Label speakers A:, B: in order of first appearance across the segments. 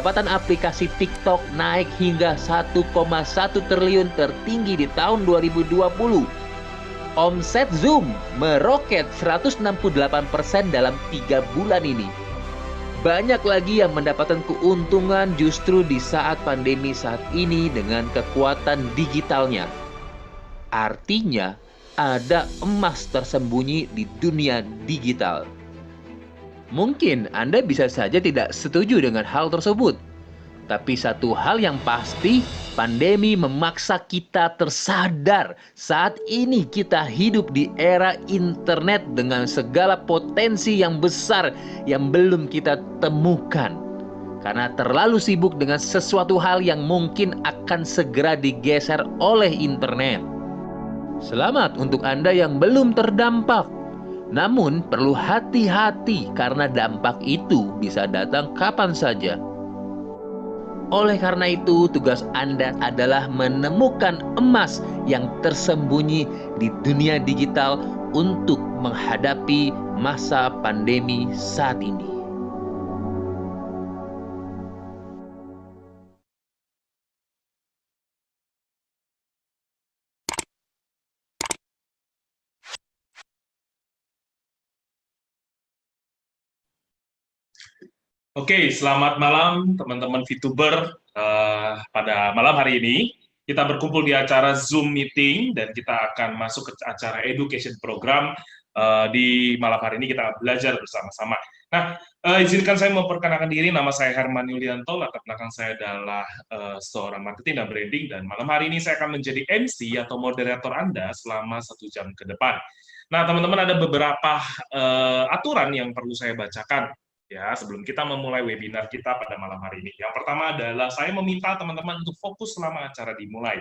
A: pendapatan aplikasi TikTok naik hingga 1,1 triliun tertinggi di tahun 2020. Omset Zoom meroket 168% dalam 3 bulan ini. Banyak lagi yang mendapatkan keuntungan justru di saat pandemi saat ini dengan kekuatan digitalnya. Artinya, ada emas tersembunyi di dunia digital. Mungkin Anda bisa saja tidak setuju dengan hal tersebut. Tapi satu hal yang pasti, pandemi memaksa kita tersadar saat ini kita hidup di era internet dengan segala potensi yang besar yang belum kita temukan. Karena terlalu sibuk dengan sesuatu hal yang mungkin akan segera digeser oleh internet. Selamat untuk Anda yang belum terdampak. Namun perlu hati-hati karena dampak itu bisa datang kapan saja. Oleh karena itu, tugas Anda adalah menemukan emas yang tersembunyi di dunia digital untuk menghadapi masa pandemi saat ini.
B: Oke, selamat malam teman-teman VTuber. Pada malam hari ini, kita berkumpul di acara Zoom Meeting dan kita akan masuk ke acara Education Program. Di malam hari ini kita belajar bersama-sama. Nah, izinkan saya memperkenalkan diri, nama saya Herman Yulianto, latar belakang saya adalah seorang marketing dan branding, dan malam hari ini saya akan menjadi MC atau moderator Anda selama 1 jam ke depan. Nah, teman-teman, ada beberapa aturan yang perlu saya bacakan ya sebelum kita memulai webinar kita pada malam hari ini. Yang pertama adalah saya meminta teman-teman untuk fokus selama acara dimulai.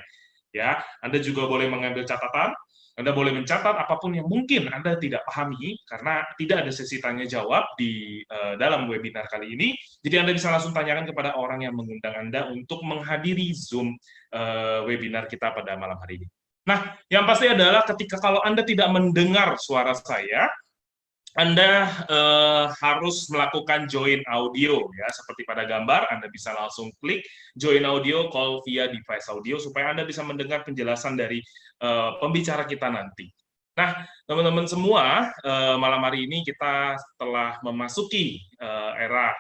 B: Ya, Anda juga boleh mengambil catatan, Anda boleh mencatat apapun yang mungkin Anda tidak pahami karena tidak ada sesi tanya jawab di dalam webinar kali ini. Jadi Anda bisa langsung tanyakan kepada orang yang mengundang Anda untuk menghadiri Zoom webinar kita pada malam hari ini. Nah, yang pasti adalah ketika kalau Anda tidak mendengar suara saya, Anda harus melakukan join audio ya, seperti pada gambar. Anda bisa langsung klik join audio, call via device audio supaya Anda bisa mendengar penjelasan dari pembicara kita nanti. Nah, teman-teman semua, malam hari ini kita telah memasuki era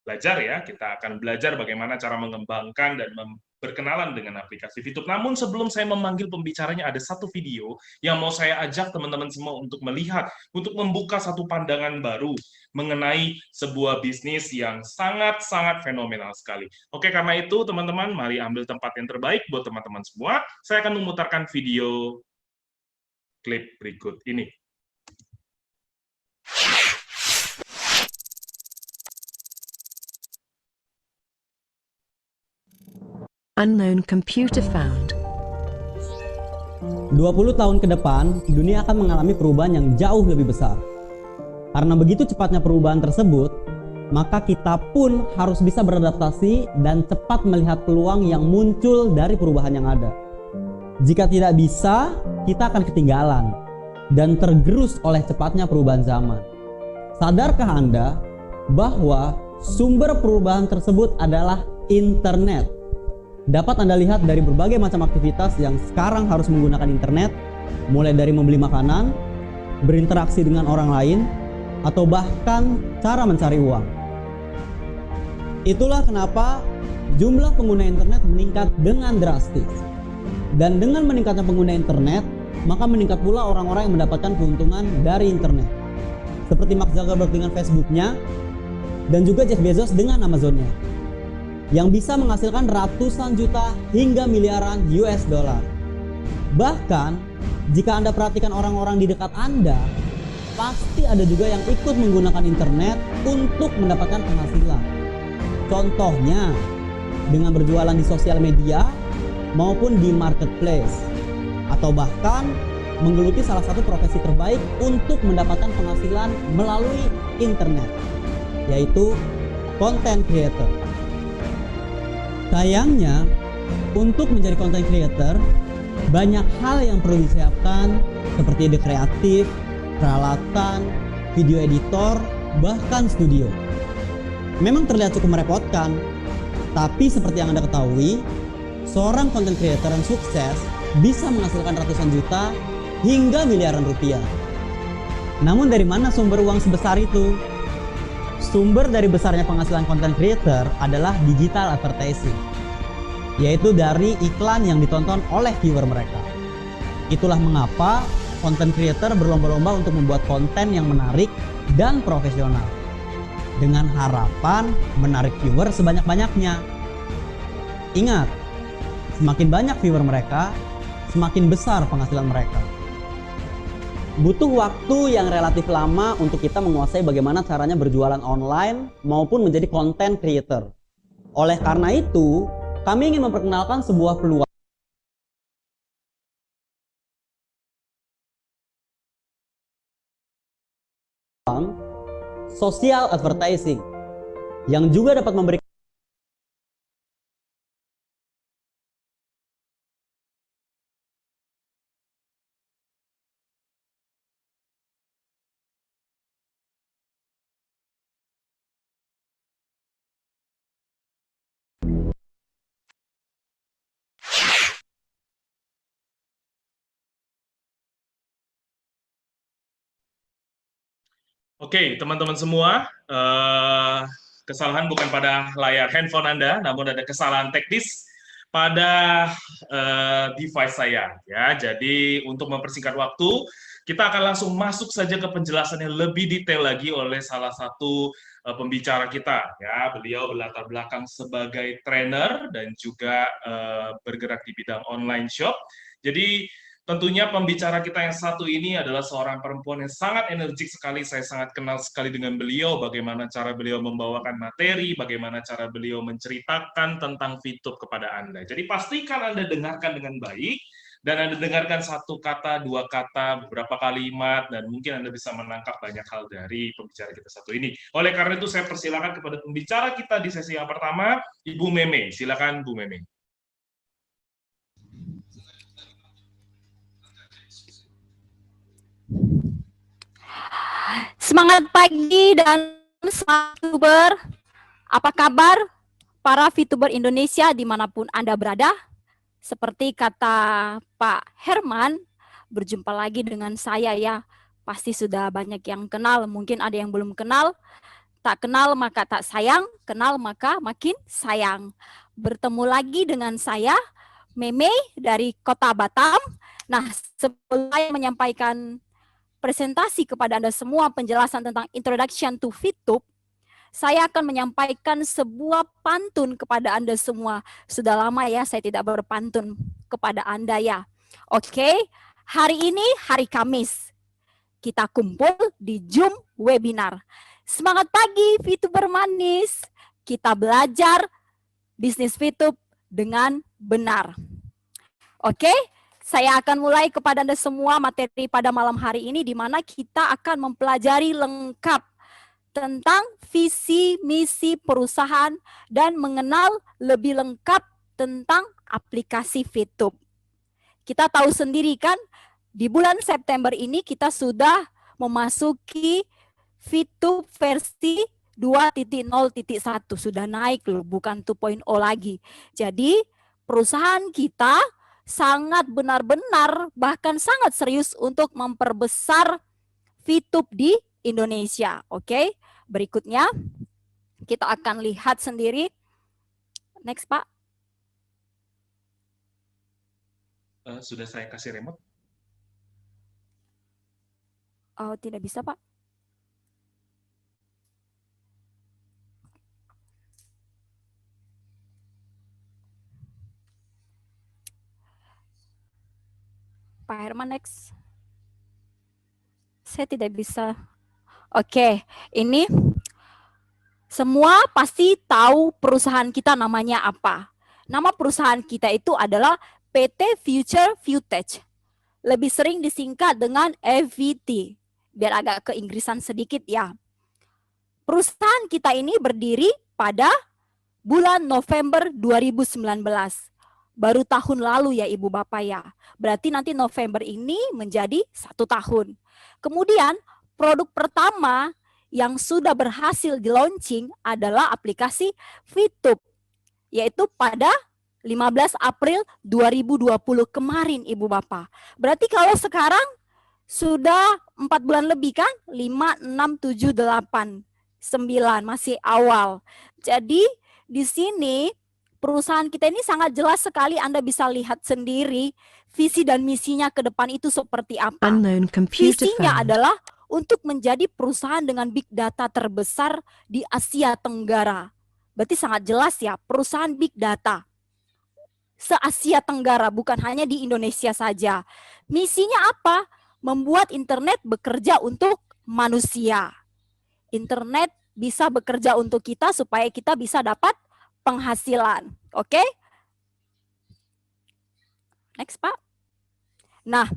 B: belajar ya. Kita akan belajar bagaimana cara mengembangkan dan berkenalan dengan aplikasi VTube. Namun sebelum saya memanggil pembicaranya, ada satu video yang mau saya ajak teman-teman semua untuk melihat, untuk membuka satu pandangan baru mengenai sebuah bisnis yang sangat-sangat fenomenal sekali. Oke, karena itu teman-teman, mari ambil tempat yang terbaik buat teman-teman semua. Saya akan memutarkan video klip berikut ini.
C: Unknown computer found.
D: 20 tahun ke depan, dunia akan mengalami perubahan yang jauh lebih besar. Karena begitu cepatnya perubahan tersebut, maka kita pun harus bisa beradaptasi dan cepat melihat peluang yang muncul dari perubahan yang ada. Jika tidak bisa, kita akan ketinggalan dan tergerus oleh cepatnya perubahan zaman. Sadarkah Anda bahwa sumber perubahan tersebut adalah internet? Dapat Anda lihat dari berbagai macam aktivitas yang sekarang harus menggunakan internet, mulai dari membeli makanan, berinteraksi dengan orang lain, atau bahkan cara mencari uang. Itulah kenapa jumlah pengguna internet meningkat dengan drastis. Dan dengan meningkatnya pengguna internet, maka meningkat pula orang-orang yang mendapatkan keuntungan dari internet. Seperti Mark Zuckerberg dengan Facebook-nya, dan juga Jeff Bezos dengan Amazon-nya, yang bisa menghasilkan ratusan juta hingga miliaran US dollar. Bahkan, jika Anda perhatikan orang-orang di dekat Anda, pasti ada juga yang ikut menggunakan internet untuk mendapatkan penghasilan. Contohnya, dengan berjualan di sosial media maupun di marketplace, atau bahkan menggeluti salah satu profesi terbaik untuk mendapatkan penghasilan melalui internet, yaitu content creator. Sayangnya, untuk menjadi content creator, banyak hal yang perlu disiapkan seperti ide kreatif, peralatan, video editor, bahkan studio. Memang terlihat cukup merepotkan, Tapi seperti yang Anda ketahui, seorang content creator yang sukses bisa menghasilkan ratusan juta hingga miliaran rupiah. Namun dari mana sumber uang sebesar itu? Sumber dari besarnya penghasilan content creator adalah digital advertising, yaitu dari iklan yang ditonton oleh viewer mereka. Itulah mengapa content creator berlomba-lomba untuk membuat konten yang menarik dan profesional, dengan harapan menarik viewer sebanyak-banyaknya. Ingat, semakin banyak viewer mereka, semakin besar penghasilan mereka. Butuh waktu yang relatif lama untuk kita menguasai bagaimana caranya berjualan online maupun menjadi content creator. Oleh karena itu, kami ingin memperkenalkan sebuah peluang social advertising yang juga dapat memberikan
B: Oke, teman-teman semua, kesalahan bukan pada layar handphone Anda, namun ada kesalahan teknis pada device saya. Ya, jadi untuk mempersingkat waktu, kita akan langsung masuk saja ke penjelasan yang lebih detail lagi oleh salah satu pembicara kita. Ya, beliau berlatar belakang sebagai trainer dan juga bergerak di bidang online shop. Jadi tentunya pembicara kita yang satu ini adalah seorang perempuan yang sangat energik sekali. Saya sangat kenal sekali dengan beliau, bagaimana cara beliau membawakan materi, bagaimana cara beliau menceritakan tentang VTube kepada Anda. Jadi pastikan Anda dengarkan dengan baik, dan Anda dengarkan satu kata, dua kata, beberapa kalimat, dan mungkin Anda bisa menangkap banyak hal dari pembicara kita satu ini. Oleh karena itu, saya persilakan kepada pembicara kita di sesi yang pertama, Ibu Meme. Silakan, Bu Meme.
E: Semangat pagi dan semangat VTuber. Apa kabar para VTuber Indonesia dimanapun Anda berada? Seperti kata Pak Herman, berjumpa lagi dengan saya ya. Pasti sudah banyak yang kenal, mungkin ada yang belum kenal. Tak kenal maka tak sayang, kenal maka makin sayang. Bertemu lagi dengan saya, Meme dari Kota Batam. Nah, sebelum saya menyampaikan presentasi kepada Anda semua penjelasan tentang Introduction to VTube, saya akan menyampaikan sebuah pantun kepada Anda semua. Sudah lama ya saya tidak berpantun kepada Anda ya. Oke, hari ini hari Kamis. Kita kumpul di Zoom webinar. Semangat pagi VTuber manis. Kita belajar bisnis VTube dengan benar. Oke? Saya akan mulai kepada Anda semua materi pada malam hari ini, di mana kita akan mempelajari lengkap tentang visi, misi perusahaan, dan mengenal lebih lengkap tentang aplikasi VTube. Kita tahu sendiri kan, di bulan September ini kita sudah memasuki VTube versi 2.0.1, sudah naik loh, bukan 2.0 lagi. Jadi perusahaan kita sangat benar-benar bahkan sangat serius untuk memperbesar VTube di Indonesia. Oke, berikutnya kita akan lihat sendiri. Next, Pak.
B: Sudah saya kasih remote.
E: Oh, tidak bisa, Pak. Pak Herman, next. Saya tidak bisa. Oke, ini semua pasti tahu perusahaan kita namanya apa. Nama perusahaan kita itu adalah PT Future Footage. Lebih sering disingkat dengan FVT. Biar agak keinggrisan sedikit ya. Perusahaan kita ini berdiri pada bulan November 2019. Baru tahun lalu ya Ibu Bapak ya. Berarti nanti November ini menjadi 1 tahun. Kemudian produk pertama yang sudah berhasil di launching adalah aplikasi VTube yaitu pada 15 April 2020 kemarin, Ibu Bapak. Berarti kalau sekarang sudah 4 bulan lebih kan? 5, 6, 7, 8, 9, masih awal. Jadi di sini perusahaan kita ini sangat jelas sekali, Anda bisa lihat sendiri visi dan misinya ke depan itu seperti apa.
C: Unknown computer
E: Visinya
C: found.
E: adalah untuk menjadi perusahaan dengan big data terbesar di Asia Tenggara. Berarti sangat jelas ya, perusahaan big data se-Asia Tenggara, bukan hanya di Indonesia saja. Misinya apa? Membuat internet bekerja untuk manusia. Internet bisa bekerja untuk kita supaya kita bisa dapat penghasilan. Oke? Next, Pak. Nah,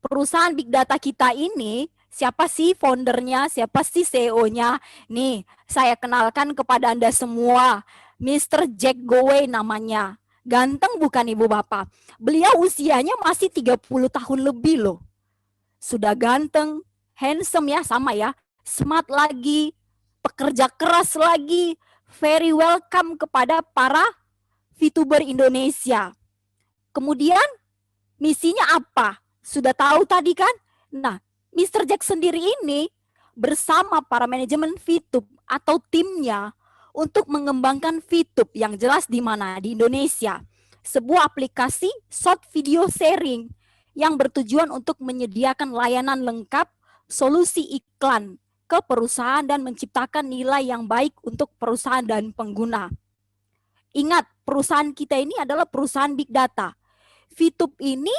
E: perusahaan big data kita ini, siapa sih foundernya, siapa sih CEO-nya? Nih, saya kenalkan kepada Anda semua, Mr. Jack Goway namanya. Ganteng bukan Ibu Bapak? Beliau usianya masih 30 tahun lebih loh. Sudah ganteng, handsome ya, sama ya, smart lagi, pekerja keras lagi, very welcome kepada para VTuber Indonesia. Kemudian misinya apa? Sudah tahu tadi kan? Nah, Mr. Jack sendiri ini bersama para manajemen VTube atau timnya untuk mengembangkan VTube yang jelas di mana? Di Indonesia. Sebuah aplikasi short video sharing yang bertujuan untuk menyediakan layanan lengkap, solusi iklan ke perusahaan dan menciptakan nilai yang baik untuk perusahaan dan pengguna. Ingat, perusahaan kita ini adalah perusahaan big data. VTube ini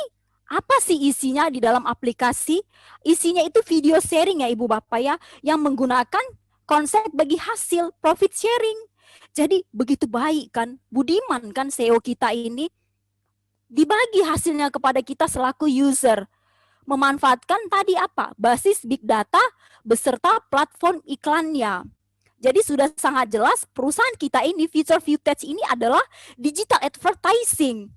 E: apa sih isinya di dalam aplikasi? Isinya itu video sharing ya Ibu Bapak ya, yang menggunakan konsep bagi hasil, profit sharing. Jadi begitu baik kan, budiman kan CEO kita ini, dibagi hasilnya kepada kita selaku user. Memanfaatkan tadi apa? Basis big data beserta platform iklannya. Jadi sudah sangat jelas perusahaan kita ini, Future Footage ini adalah digital advertising.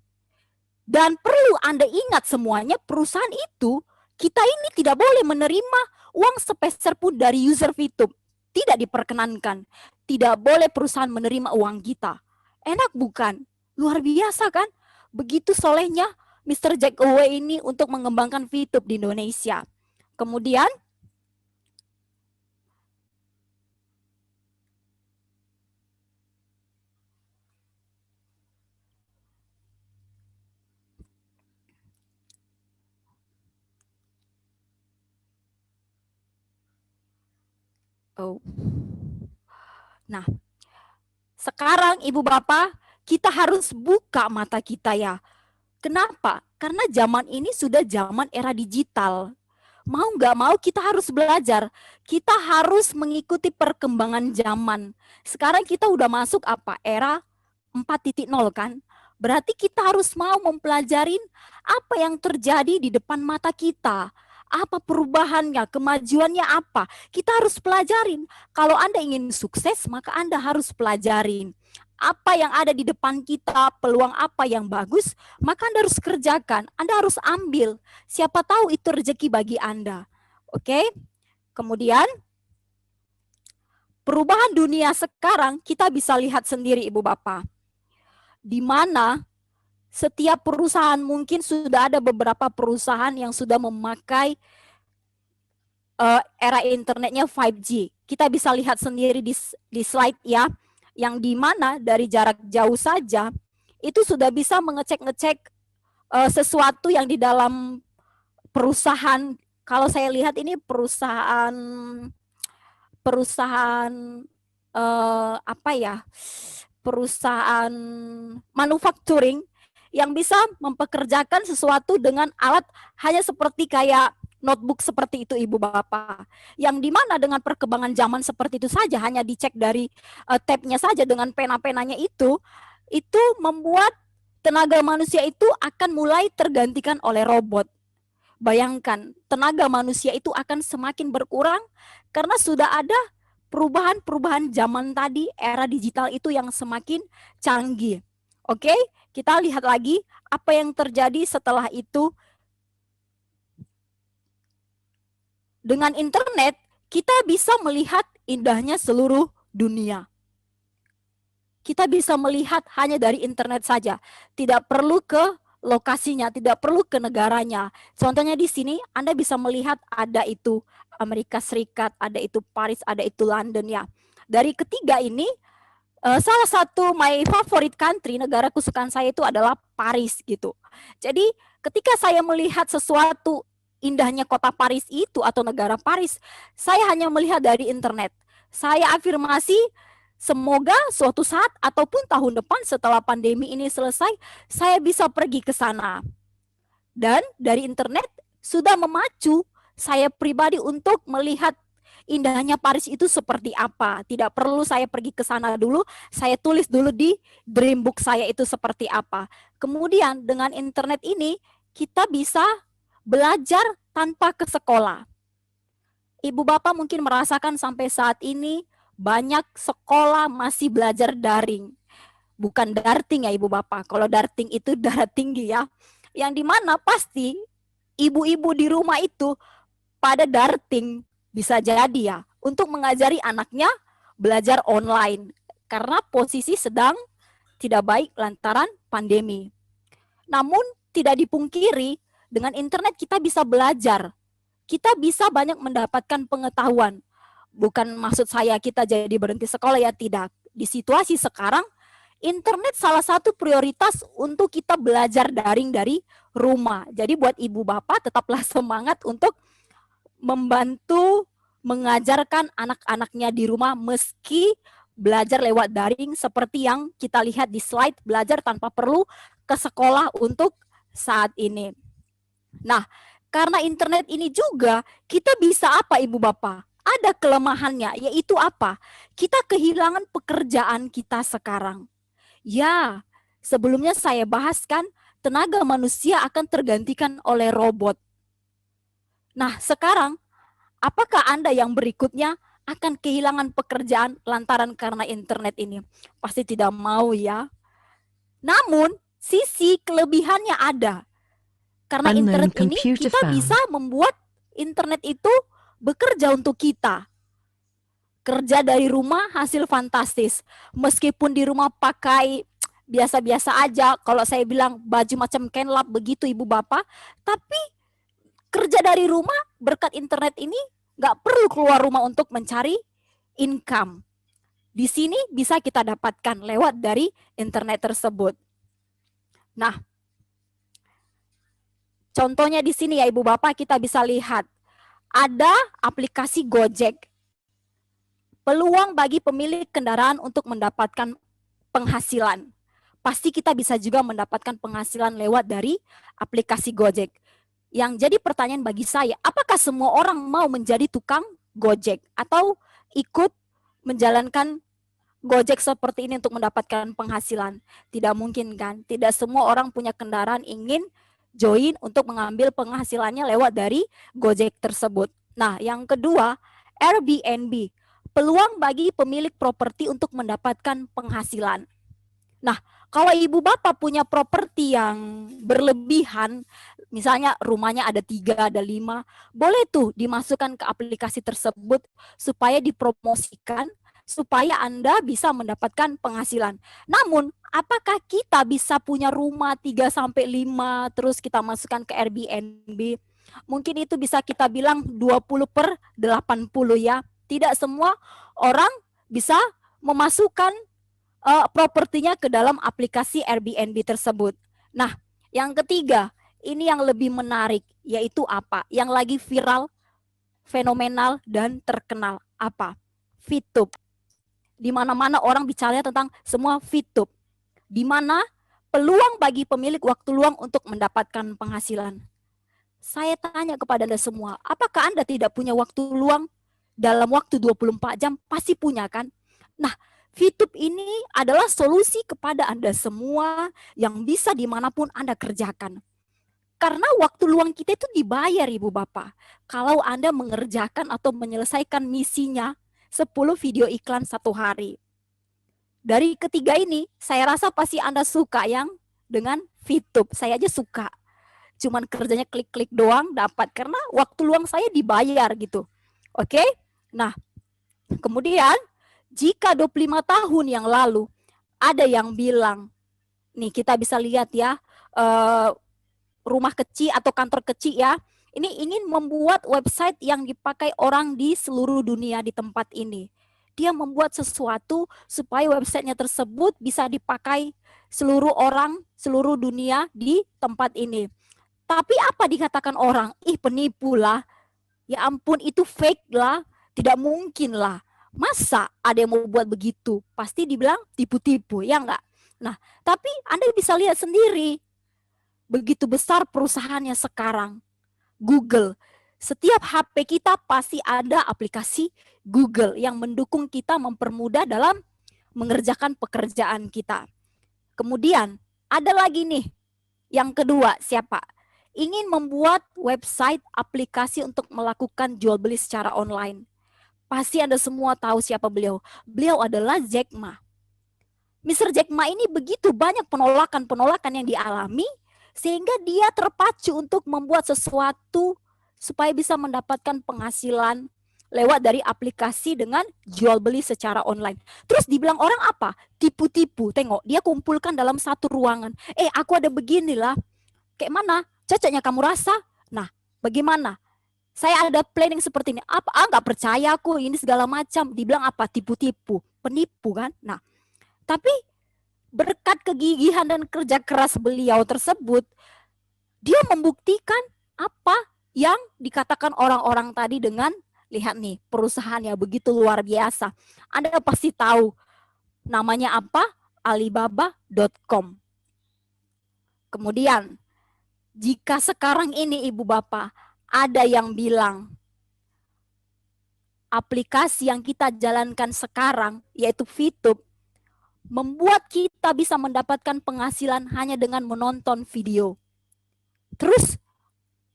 E: Dan perlu Anda ingat semuanya, perusahaan itu, kita ini tidak boleh menerima uang sepeser pun dari user VTube. Tidak diperkenankan. Tidak boleh perusahaan menerima uang kita. Enak bukan? Luar biasa kan? Begitu solehnya Mr. Jack Goway ini untuk mengembangkan VTube di Indonesia. Kemudian, nah, sekarang Ibu Bapak, kita harus buka mata kita ya. Kenapa? Karena zaman ini sudah zaman era digital. Mau nggak mau kita harus belajar. Kita harus mengikuti perkembangan zaman. Sekarang kita udah masuk apa? Era 4.0 kan? Berarti kita harus mau mempelajarin apa yang terjadi di depan mata kita. Apa perubahannya, kemajuannya apa. Kita harus pelajarin. Kalau Anda ingin sukses, maka Anda harus pelajarin. Apa yang ada di depan kita, peluang apa yang bagus, maka Anda harus kerjakan. Anda harus ambil. Siapa tahu itu rezeki bagi Anda. Oke? Kemudian, perubahan dunia sekarang kita bisa lihat sendiri Ibu Bapak. Di mana setiap perusahaan, mungkin sudah ada beberapa perusahaan yang sudah memakai era internetnya 5G. Kita bisa lihat sendiri di slide ya, yang di mana dari jarak jauh saja itu sudah bisa mengecek-ngecek sesuatu yang di dalam perusahaan. Kalau saya lihat ini perusahaan apa ya? Perusahaan manufacturing yang bisa mempekerjakan sesuatu dengan alat hanya seperti kayak notebook seperti itu Ibu Bapak. Yang dimana dengan perkembangan zaman seperti itu saja, hanya dicek dari tab-nya saja dengan pena-penanya itu membuat tenaga manusia itu akan mulai tergantikan oleh robot. Bayangkan, tenaga manusia itu akan semakin berkurang karena sudah ada perubahan-perubahan zaman tadi, era digital itu yang semakin canggih. Oke, kita lihat lagi apa yang terjadi setelah itu. Dengan internet, kita bisa melihat indahnya seluruh dunia. kita bisa melihat hanya dari internet saja. Tidak perlu ke lokasinya, tidak perlu ke negaranya. Contohnya di sini Anda bisa melihat ada itu Amerika Serikat, ada itu Paris, ada itu London ya. Dari ketiga ini salah satu my favorite country, negara kesukaan saya itu adalah Paris gitu. Jadi ketika saya melihat sesuatu indahnya kota Paris itu atau negara Paris, saya hanya melihat dari internet. Saya afirmasi semoga suatu saat ataupun tahun depan setelah pandemi ini selesai, saya bisa pergi ke sana. Dan dari internet sudah memacu saya pribadi untuk melihat indahnya Paris itu seperti apa. Tidak perlu saya pergi ke sana dulu, saya tulis dulu di dream book saya itu seperti apa. Kemudian dengan internet ini kita bisa belajar tanpa ke sekolah. Ibu Bapak mungkin merasakan sampai saat ini banyak sekolah masih belajar daring. Bukan darting ya Ibu Bapak. Kalau darting itu darah tinggi ya. Yang dimana pasti ibu-ibu di rumah itu pada darting bisa jadi ya. Untuk mengajari anaknya belajar online. Karena posisi sedang tidak baik lantaran pandemi. Namun tidak dipungkiri dengan internet kita bisa belajar. Kita bisa banyak mendapatkan pengetahuan. Bukan maksud saya kita jadi berhenti sekolah ya, tidak. Di situasi sekarang, internet salah satu prioritas untuk kita belajar daring dari rumah. Jadi buat ibu bapak tetaplah semangat untuk membantu mengajarkan anak-anaknya di rumah meski belajar lewat daring seperti yang kita lihat di slide, belajar tanpa perlu ke sekolah untuk saat ini. Nah, karena internet ini juga kita bisa apa Ibu Bapak? Ada kelemahannya, yaitu apa? Kita kehilangan pekerjaan kita sekarang. Ya, sebelumnya saya bahaskan tenaga manusia akan tergantikan oleh robot. Nah, sekarang apakah Anda yang berikutnya akan kehilangan pekerjaan lantaran karena internet ini? Pasti tidak mau ya. Namun, sisi kelebihannya ada. Karena
C: Unknown
E: internet ini
C: computer
E: kita
C: found.
E: bisa membuat internet itu bekerja untuk kita. Kerja dari rumah hasil fantastis. Meskipun di rumah pakai biasa-biasa aja, kalau saya bilang baju macam kenlap begitu Ibu Bapak, tapi kerja dari rumah berkat internet ini nggak perlu keluar rumah untuk mencari income. Di sini bisa kita dapatkan lewat dari internet tersebut. Nah, contohnya di sini ya Ibu Bapak kita bisa lihat ada aplikasi Gojek. Peluang bagi pemilik kendaraan untuk mendapatkan penghasilan. Pasti kita bisa juga mendapatkan penghasilan lewat dari aplikasi Gojek. Yang jadi pertanyaan bagi saya, apakah semua orang mau menjadi tukang Gojek atau ikut menjalankan Gojek seperti ini untuk mendapatkan penghasilan? Tidak mungkin kan? Tidak semua orang punya kendaraan ingin join untuk mengambil penghasilannya lewat dari Gojek tersebut. Nah, yang kedua, Airbnb. Peluang bagi pemilik properti untuk mendapatkan penghasilan. Nah, kalau ibu bapak punya properti yang berlebihan, misalnya rumahnya ada 3, ada 5, boleh tuh dimasukkan ke aplikasi tersebut supaya dipromosikan, supaya Anda bisa mendapatkan penghasilan. Namun, apakah kita bisa punya rumah 3-5 terus kita masukkan ke Airbnb? Mungkin itu bisa kita bilang 20/80 ya. Tidak semua orang bisa memasukkan propertinya ke dalam aplikasi Airbnb tersebut. Nah, yang ketiga, ini yang lebih menarik, yaitu apa? Yang lagi viral, fenomenal, dan terkenal. Apa? VTube. Di mana-mana orang bicara tentang semua VTube. Di mana peluang bagi pemilik waktu luang untuk mendapatkan penghasilan. Saya tanya kepada Anda semua, apakah Anda tidak punya waktu luang dalam waktu 24 jam? Pasti punya kan? Nah, VTube ini adalah solusi kepada Anda semua yang bisa dimanapun Anda kerjakan. Karena waktu luang kita itu dibayar Ibu Bapak. Kalau Anda mengerjakan atau menyelesaikan misinya 10 video iklan 1 hari. Dari ketiga ini, saya rasa pasti Anda suka yang dengan VTube. Saya aja suka. Cuman kerjanya klik-klik doang dapat. Karena waktu luang saya dibayar gitu. Oke? Nah, kemudian jika 25 tahun yang lalu ada yang bilang, nih kita bisa lihat ya, rumah kecil atau kantor kecil ya, ini ingin membuat website yang dipakai orang di seluruh dunia di tempat ini. Dia membuat sesuatu supaya websitenya tersebut bisa dipakai seluruh orang, seluruh dunia di tempat ini. Tapi apa dikatakan orang? Ih, penipu lah. Ya ampun, itu fake lah. Tidak mungkin lah. Masa ada yang mau buat begitu? Pasti dibilang tipu-tipu, ya enggak? Nah, tapi Anda bisa lihat sendiri. Begitu besar perusahaannya sekarang. Google. Setiap HP kita pasti ada aplikasi Google yang mendukung kita, mempermudah dalam mengerjakan pekerjaan kita. Kemudian ada lagi nih, yang kedua, siapa? Ingin membuat website aplikasi untuk melakukan jual beli secara online. Pasti Anda semua tahu siapa beliau. Beliau adalah Jack Ma. Mr. Jack Ma ini begitu banyak penolakan-penolakan yang dialami, sehingga dia terpacu untuk membuat sesuatu supaya bisa mendapatkan penghasilan lewat dari aplikasi dengan jual beli secara online. Terus dibilang orang apa? Tipu-tipu. Tengok, dia kumpulkan dalam satu ruangan. Aku ada beginilah. Kayak mana? Cocoknya kamu rasa? Nah, bagaimana? Saya ada planning seperti ini. Apa? Nggak percaya aku, ini segala macam. Dibilang apa? Tipu-tipu. Penipu kan? Nah, tapi berkat kegigihan dan kerja keras beliau tersebut, dia membuktikan apa yang dikatakan orang-orang tadi dengan, lihat nih, perusahaannya begitu luar biasa. Anda pasti tahu namanya apa? Alibaba.com. Kemudian, jika sekarang ini Ibu Bapak, ada yang bilang aplikasi yang kita jalankan sekarang, yaitu VTube, membuat kita bisa mendapatkan penghasilan hanya dengan menonton video. Terus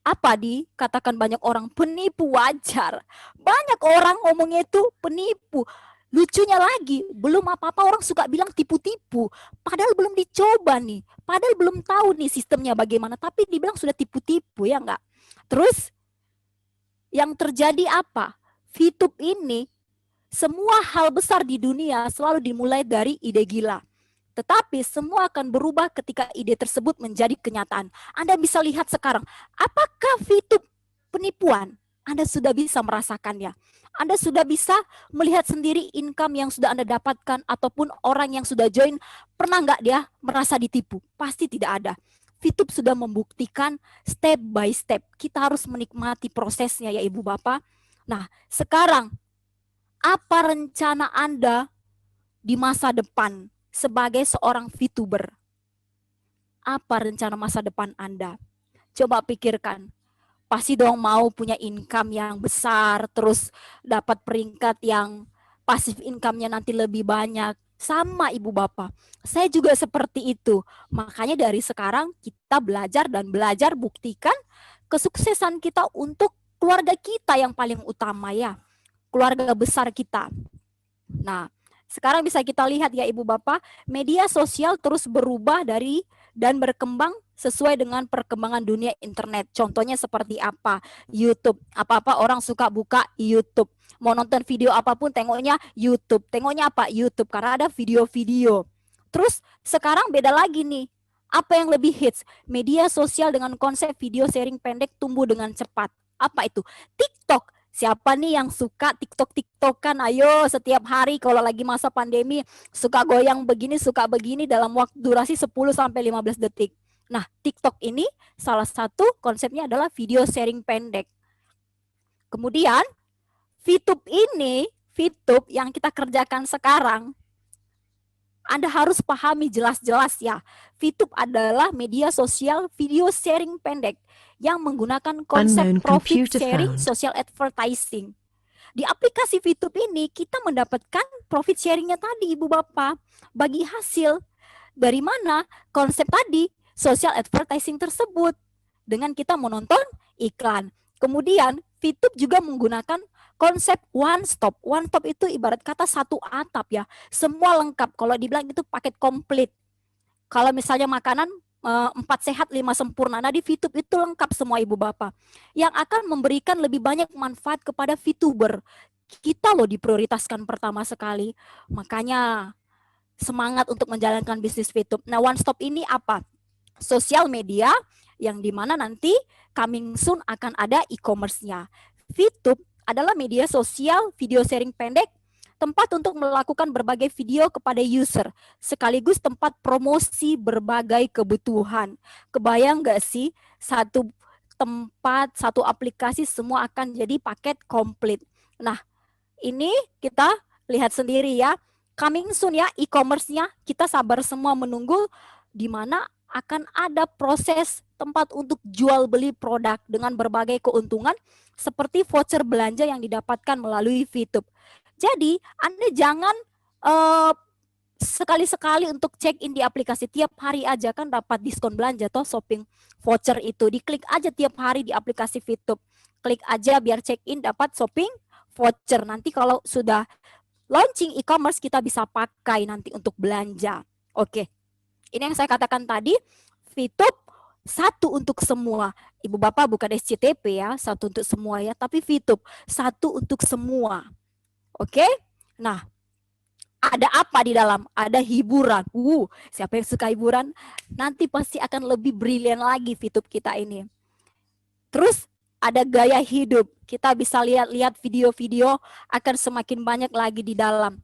E: apa dikatakan banyak orang? Penipu, wajar. Banyak orang ngomongnya itu penipu. Lucunya lagi, belum apa-apa orang suka bilang tipu-tipu. Padahal belum dicoba nih. Padahal belum tahu nih sistemnya bagaimana. Tapi dibilang sudah tipu-tipu, ya enggak? Terus yang terjadi apa? VTube ini, semua hal besar di dunia selalu dimulai dari ide gila. Tetapi semua akan berubah ketika ide tersebut menjadi kenyataan. Anda bisa lihat sekarang, apakah VTube penipuan? Anda sudah bisa merasakannya. Anda sudah bisa melihat sendiri income yang sudah Anda dapatkan, ataupun orang yang sudah join, pernah nggak dia merasa ditipu? Pasti tidak ada. VTube sudah membuktikan step by step. Kita harus menikmati prosesnya ya Ibu Bapak. Nah, sekarang apa rencana Anda di masa depan sebagai seorang VTuber? Apa rencana masa depan Anda? Coba pikirkan. Pasti dong mau punya income yang besar, terus dapat peringkat yang pasif income-nya nanti lebih banyak. Sama Ibu Bapak, saya juga seperti itu. Makanya dari sekarang kita belajar dan belajar buktikan kesuksesan kita untuk keluarga kita yang paling utama ya. Keluarga besar kita. Nah, sekarang bisa kita lihat ya Ibu Bapak, media sosial terus berubah dari dan berkembang sesuai dengan perkembangan dunia internet. Contohnya seperti apa? YouTube. Apa-apa orang suka buka YouTube. Mau nonton video apapun tengoknya YouTube. Tengoknya apa? YouTube, karena ada video-video. Terus sekarang beda lagi nih. Apa yang lebih hits? Media sosial dengan konsep video sharing pendek tumbuh dengan cepat. Apa itu? TikTok. Siapa nih yang suka TikTok-TikTokan? Ayo, setiap hari kalau lagi masa pandemi, suka goyang begini, suka begini dalam waktu durasi 10-15 detik. Nah, TikTok ini salah satu konsepnya adalah video sharing pendek. Kemudian, VTube ini, VTube yang kita kerjakan sekarang, Anda harus pahami jelas-jelas ya. VTube adalah media sosial video sharing pendek yang menggunakan konsep
C: Unknown
E: profit
C: computer
E: sharing
C: found.
E: social advertising. Di aplikasi VTube ini kita mendapatkan profit sharingnya tadi Ibu Bapak. Bagi hasil dari mana konsep tadi social advertising tersebut dengan kita menonton iklan. Kemudian VTube juga menggunakan konsep one stop. One stop itu ibarat kata satu atap ya. Semua lengkap. Kalau dibilang itu paket komplit. Kalau misalnya makanan 4 sehat 5 sempurna. Nah di VTube itu lengkap semua Ibu Bapak. Yang akan memberikan lebih banyak manfaat kepada VTuber. Kita loh diprioritaskan pertama sekali. Makanya semangat untuk menjalankan bisnis VTube. Nah, One Stop ini apa? Sosial media yang dimana nanti coming soon akan ada e-commerce-nya. VTube adalah media sosial video sharing pendek, tempat untuk melakukan berbagai video kepada user, sekaligus tempat promosi berbagai kebutuhan. Kebayang nggak sih, satu tempat, satu aplikasi semua akan jadi paket komplit. Nah, ini kita lihat sendiri ya, coming soon ya e-commerce-nya, kita sabar semua menunggu di mana akan ada proses tempat untuk jual beli produk dengan berbagai keuntungan seperti voucher belanja yang didapatkan melalui VTube. Jadi, Anda jangan sekali-sekali untuk check in di aplikasi, tiap hari aja kan dapat diskon belanja atau shopping voucher itu. Diklik aja tiap hari di aplikasi VTube. Klik aja biar check in dapat shopping voucher. Nanti kalau sudah launching e-commerce kita bisa pakai nanti untuk belanja. Oke. Ini yang saya katakan tadi, VTube satu untuk semua. Ibu Bapak bukan SCTP ya, satu untuk semua ya, tapi VTube satu untuk semua. Oke? Nah, ada apa di dalam? Ada hiburan. Siapa yang suka hiburan? Nanti pasti akan lebih brilian lagi VTube kita ini. Terus ada gaya hidup. Kita bisa lihat-lihat video-video akan semakin banyak lagi di dalam.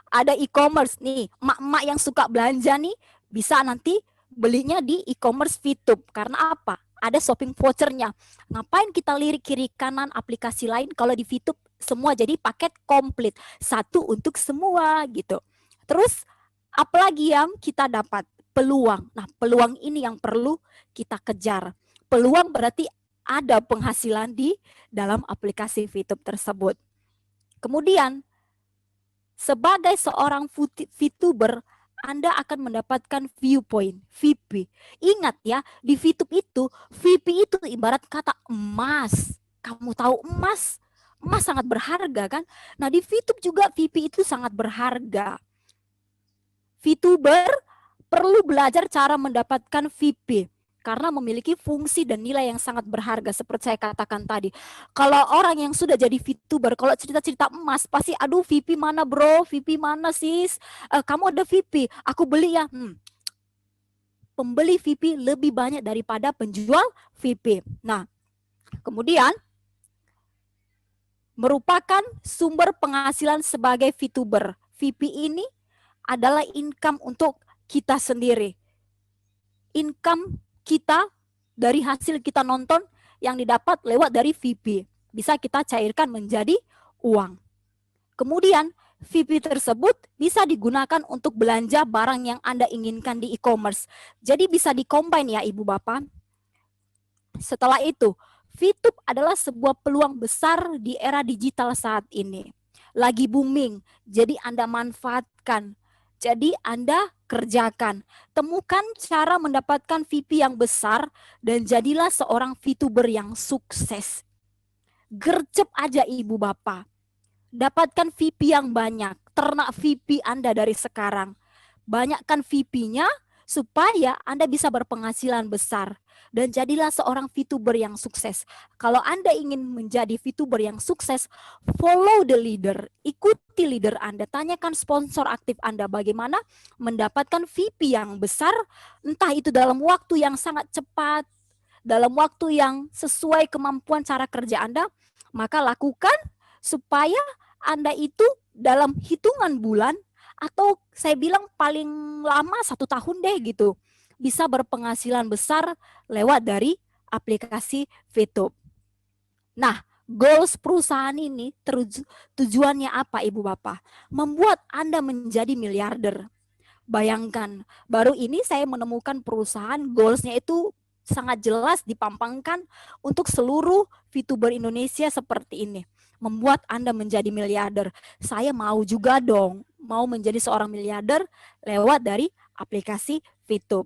E: Ada e-commerce nih. Emak-emak yang suka belanja nih bisa nanti belinya di e-commerce VTube. Karena apa? Ada shopping vouchernya. Ngapain kita lirik kiri kanan aplikasi lain kalau di VTube semua jadi paket komplit, satu untuk semua gitu. Terus apalagi yang kita dapat? Peluang. Nah, peluang ini yang perlu kita kejar. Peluang berarti ada penghasilan di dalam aplikasi VTube tersebut. Kemudian sebagai seorang VTuber, Anda akan mendapatkan viewpoint, VIP. Ingat ya, di VTube itu, VIP itu ibarat kata emas. Kamu tahu emas? Emas sangat berharga kan? Nah, di VTube juga VIP itu sangat berharga. VTuber perlu belajar cara mendapatkan VIP. Karena memiliki fungsi dan nilai yang sangat berharga seperti saya katakan tadi. Kalau orang yang sudah jadi VTuber, kalau cerita-cerita emas pasti aduh VIP mana bro, VIP mana sis, kamu ada VIP, aku beli ya. Pembeli VIP lebih banyak daripada penjual VIP. Nah, kemudian merupakan sumber penghasilan sebagai VTuber. VIP ini adalah income untuk kita sendiri. Income kita dari hasil kita nonton yang didapat lewat dari VIP. Bisa kita cairkan menjadi uang. Kemudian VIP tersebut bisa digunakan untuk belanja barang yang Anda inginkan di e-commerce. Jadi bisa di-combine ya Ibu Bapak. Setelah itu, VTube adalah sebuah peluang besar di era digital saat ini. Lagi booming, jadi Anda manfaatkan. Jadi Anda kerjakan. Temukan cara mendapatkan VIP yang besar dan jadilah seorang VTuber yang sukses. Gercep aja Ibu Bapak. Dapatkan VIP yang banyak. Ternak VIP Anda dari sekarang. Banyakkan VIP-nya supaya Anda bisa berpenghasilan besar. Dan jadilah seorang VTuber yang sukses. Kalau Anda ingin menjadi VTuber yang sukses, follow the leader. Ikuti leader Anda. Tanyakan sponsor aktif Anda bagaimana mendapatkan VIP yang besar. Entah itu dalam waktu yang sangat cepat, dalam waktu yang sesuai kemampuan cara kerja Anda. Maka lakukan supaya Anda itu dalam hitungan bulan, atau saya bilang paling lama 1 tahun deh gitu, bisa berpenghasilan besar lewat dari aplikasi VTube. Nah, goals perusahaan ini tujuannya apa Ibu Bapak? Membuat Anda menjadi miliarder. Bayangkan, baru ini saya menemukan perusahaan goalsnya itu sangat jelas dipampangkan untuk seluruh VTuber Indonesia seperti ini. Membuat Anda menjadi miliarder. Saya mau juga dong, mau menjadi seorang miliarder lewat dari aplikasi VTube.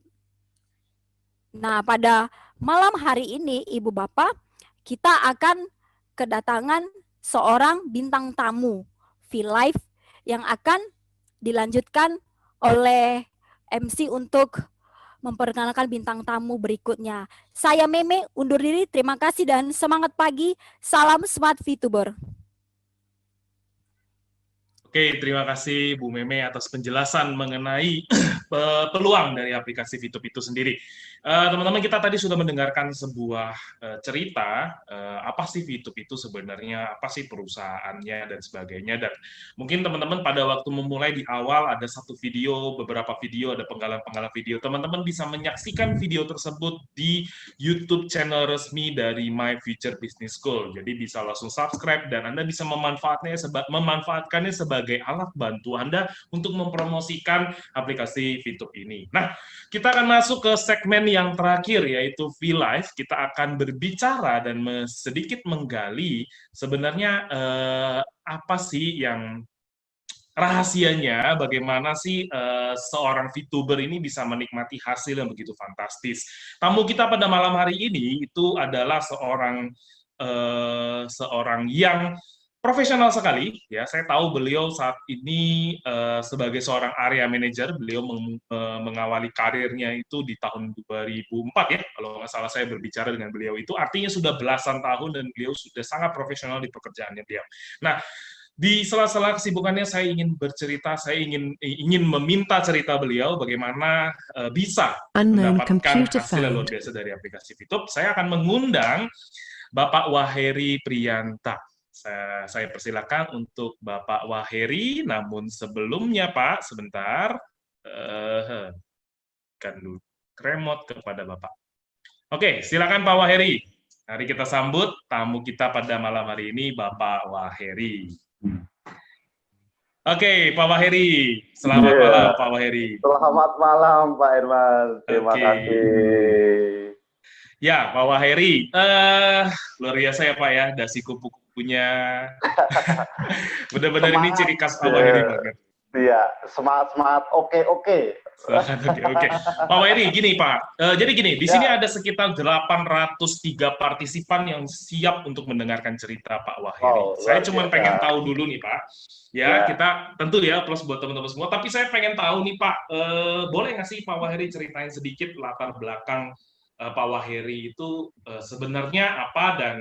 E: Nah, pada malam hari ini, Ibu Bapak, kita akan kedatangan seorang bintang tamu V-Live yang akan dilanjutkan oleh MC untuk memperkenalkan bintang tamu berikutnya. Saya Meme, undur diri, terima kasih dan semangat pagi. Salam Smart VTuber.
B: Oke, terima kasih Bu Meme atas penjelasan mengenai peluang dari aplikasi VTube itu sendiri. Teman-teman, kita tadi sudah mendengarkan sebuah cerita, apa sih VTube itu sebenarnya, apa sih perusahaannya, dan sebagainya. Dan mungkin teman-teman pada waktu memulai di awal ada satu video, beberapa video, ada penggalan-penggalan video. Teman-teman bisa menyaksikan video tersebut di YouTube channel resmi dari My Future Business School. Jadi bisa langsung subscribe dan Anda bisa memanfaatkannya sebagai alat bantu Anda untuk mempromosikan aplikasi VTube ini. Nah, kita akan masuk ke segmen yang terakhir, yaitu V-Live. Kita akan berbicara dan sedikit menggali sebenarnya apa sih yang rahasianya, bagaimana sih seorang VTuber ini bisa menikmati hasil yang begitu fantastis. Tamu kita pada malam hari ini itu adalah seorang yang profesional sekali, ya. Saya tahu beliau saat ini sebagai seorang area manager, beliau mengawali karirnya itu di tahun 2004, ya. Kalau nggak salah saya berbicara dengan beliau itu, artinya sudah belasan tahun dan beliau sudah sangat profesional di pekerjaannya beliau. Nah, di sela-sela kesibukannya saya ingin bercerita, saya ingin meminta cerita beliau bagaimana bisa
C: Unknown
B: mendapatkan
C: computer
B: hasil yang luar
C: found.
B: biasa dari aplikasi VTube. Saya akan mengundang Bapak Waheri Priyanta. Saya persilakan untuk Bapak Waheri, namun sebelumnya Pak, sebentar, kan dulu remote kepada Bapak. Oke, silakan Pak Waheri. Mari kita sambut tamu kita pada malam hari ini, Bapak Waheri. Oke, Pak Waheri. Selamat malam, Pak Waheri.
F: Selamat malam, Pak Irman. Terima kasih.
B: Ya, Pak Waheri. Luar biasa ya, Pak, ya. Dasi kupu-kupunya. Benar-benar ini ciri khas Pak Waheri banget.
F: Iya, semangat. Oke.
B: Oke. Pak Waheri, gini Pak. Jadi gini, di sini ada sekitar 803 partisipan yang siap untuk mendengarkan cerita Pak Waheri. Saya cuma pengen tahu dulu nih Pak. Ya, kita tentu ya plus buat teman-teman semua. Tapi saya pengen tahu nih Pak, boleh nggak sih Pak Waheri ceritain sedikit latar belakang Pak Waheri itu sebenarnya apa, dan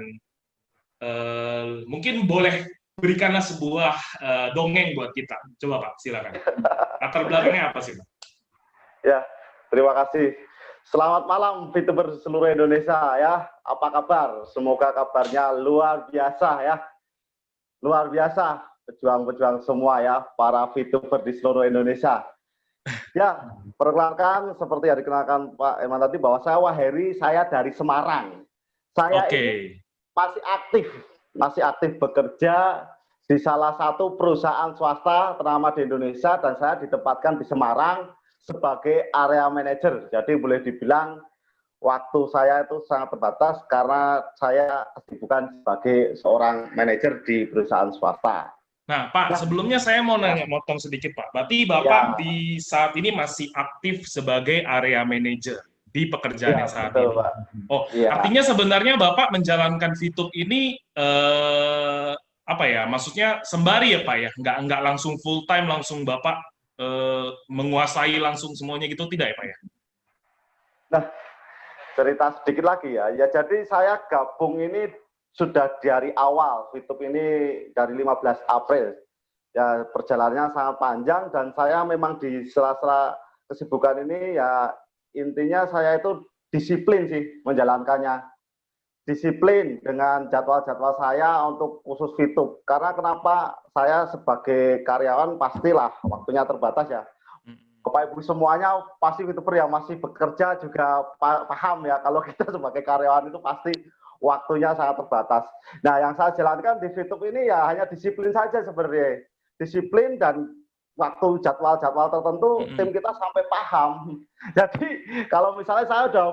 B: mungkin boleh berikanlah sebuah dongeng buat kita. Coba Pak, silakan. Latar belakangnya apa sih Pak?
F: Ya, terima kasih. Selamat malam VTuber seluruh Indonesia ya. Apa kabar? Semoga kabarnya luar biasa ya. Luar biasa pejuang-pejuang semua ya, para VTuber di seluruh Indonesia. Ya, perkenalkan seperti yang dikenalkan Pak Eman tadi bahwa saya Waheri, saya dari Semarang. Saya ini masih aktif bekerja di salah satu perusahaan swasta ternama di Indonesia, dan saya ditempatkan di Semarang sebagai area manager. Jadi boleh dibilang waktu saya itu sangat terbatas karena saya kesibukan sebagai seorang manajer di perusahaan swasta.
B: Nah, Pak, sebelumnya saya mau motong sedikit, Pak. Berarti Bapak di saat ini masih aktif sebagai area manager di pekerjaan yang saat
F: betul,
B: ini.
F: Pak.
B: Oh, artinya sebenarnya Bapak menjalankan VTube ini apa ya? Maksudnya sembari ya, Pak ya? Nggak langsung full time, langsung Bapak menguasai langsung semuanya gitu, tidak ya Pak ya?
F: Nah, cerita sedikit lagi ya. Ya, jadi saya gabung ini sudah dari awal. VTube ini dari 15 April. Ya, perjalanannya sangat panjang, dan saya memang di sela-sela kesibukan ini ya intinya saya itu disiplin sih menjalankannya. Disiplin dengan jadwal-jadwal saya untuk khusus VTube. Karena kenapa? Saya sebagai karyawan pastilah waktunya terbatas ya. Bapak Ibu semuanya pasti VTuber yang masih bekerja juga paham ya, kalau kita sebagai karyawan itu pasti waktunya sangat terbatas. Nah, yang saya jalankan di VTube ini ya hanya disiplin saja sebenarnya. Disiplin dan waktu jadwal-jadwal tertentu tim kita sampai paham. Jadi kalau misalnya saya udah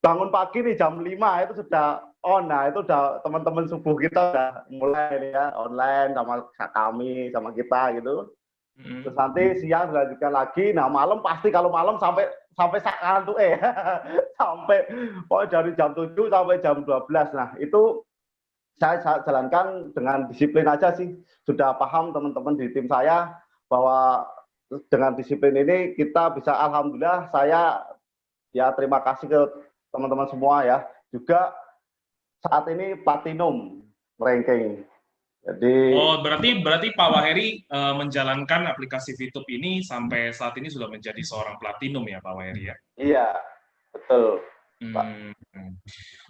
F: bangun pagi nih jam 5 itu sudah on, nah itu udah teman-teman subuh kita udah mulai ini ya online sama kami, sama kita gitu. Terus nanti siang dilanjutkan lagi. Nah, malam pasti kalau malam sampai sekarang tuh sampai dari jam 7 sampai jam 12. Nah, itu saya jalankan dengan disiplin aja sih. Sudah paham teman-teman di tim saya bahwa dengan disiplin ini kita bisa, alhamdulillah saya ya terima kasih ke teman-teman semua ya. Juga saat ini platinum ranking Jadi
B: Oh, berarti Pak Waheri menjalankan aplikasi VTube ini sampai saat ini sudah menjadi seorang platinum ya, Pak Waheri ya?
F: iya, betul, Pak.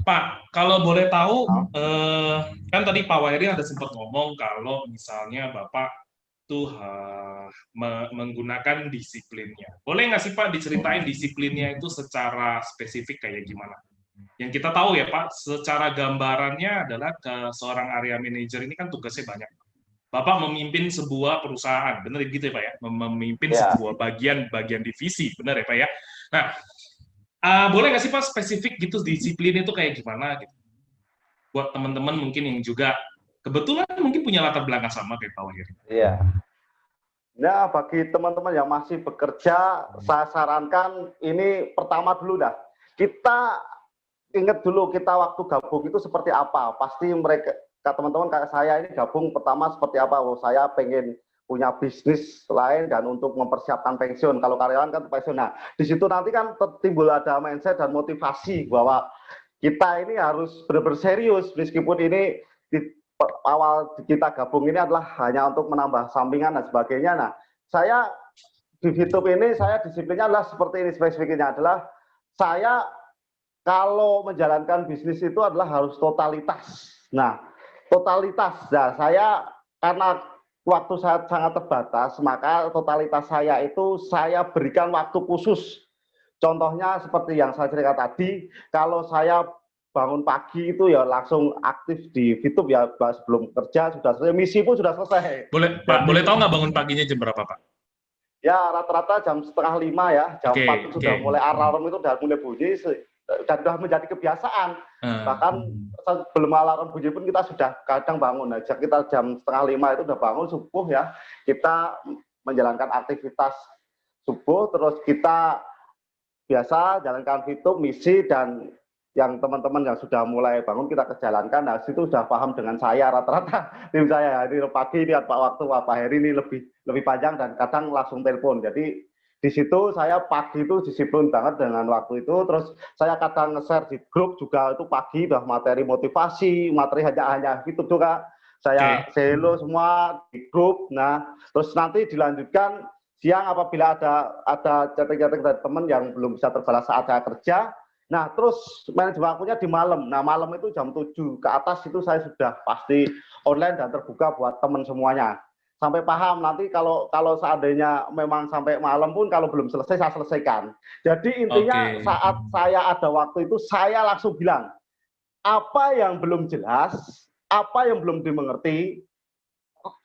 B: Pak, kalau boleh tahu,
F: Nah,
B: kan tadi Pak Waheri ada sempat ngomong kalau misalnya Bapak tuh menggunakan disiplinnya. Boleh nggak sih Pak diceritain disiplinnya itu secara spesifik kayak gimana? Yang kita tahu ya Pak, secara gambarannya adalah seorang area manager ini kan tugasnya banyak. Bapak memimpin sebuah perusahaan, benar gitu ya Pak ya? Memimpin
F: ya.
B: sebuah bagian divisi, benar ya Pak ya? Nah, boleh nggak sih Pak spesifik gitu disiplin itu kayak gimana gitu? Buat teman-teman mungkin yang juga kebetulan mungkin punya latar belakang sama kayak Pak Wahir.
F: Iya. Nah, bagi teman-teman yang masih bekerja, saya sarankan ini pertama dulu dah. Kita ingat dulu kita waktu gabung itu seperti apa. Pasti mereka, teman-teman kayak saya ini gabung pertama seperti apa. Oh, saya pengen punya bisnis lain dan untuk mempersiapkan pensiun. Kalau karyawan kan pensiun. Nah, di situ nanti kan timbul ada mindset dan motivasi bahwa kita ini harus benar-benar serius meskipun ini di awal kita gabung ini adalah hanya untuk menambah sampingan dan sebagainya. Nah, saya di VTube ini saya disiplinnya adalah seperti ini, spesifiknya adalah saya kalau menjalankan bisnis itu adalah harus totalitas. Nah, totalitas. Nah, saya karena waktu saya sangat terbatas, maka totalitas saya itu saya berikan waktu khusus. Contohnya seperti yang saya cerita tadi, kalau saya bangun pagi itu ya langsung aktif di VTube ya, sebelum kerja sudah selesai, misi pun sudah selesai.
B: Boleh Pak, boleh tahu nggak bangun paginya jam berapa Pak?
F: Ya rata-rata jam 4:30 ya, jam 4 itu sudah mulai alarm itu sudah mulai bunyi dan sudah menjadi kebiasaan. Bahkan sebelum alarm bunyi pun kita sudah kadang bangun. Nah, kita jam 4:30 itu sudah bangun subuh ya, kita menjalankan aktivitas subuh, terus kita biasa jalankan VTube, misi, dan yang teman-teman yang sudah mulai bangun kita kejalankan. Nah, situ sudah paham dengan saya rata-rata tim saya. Ini pagi lihat Pak waktu Pak Heri ini lebih panjang dan kadang langsung telepon. Jadi di situ saya pagi itu disiplin banget dengan waktu itu. Terus saya kadang nge-share di grup juga itu pagi udah materi motivasi, materi hanya itu juga saya selo semua di grup. Nah, terus nanti dilanjutkan siang apabila ada chatting-chatting dari teman yang belum bisa terbalas saat saya kerja. Nah, terus manajemen waktunya di malam. Nah, malam itu jam 7 ke atas itu saya sudah pasti online dan terbuka buat teman semuanya. Sampai paham nanti kalau seandainya memang sampai malam pun kalau belum selesai saya selesaikan. Jadi intinya saat saya ada waktu itu saya langsung bilang apa yang belum jelas, apa yang belum dimengerti,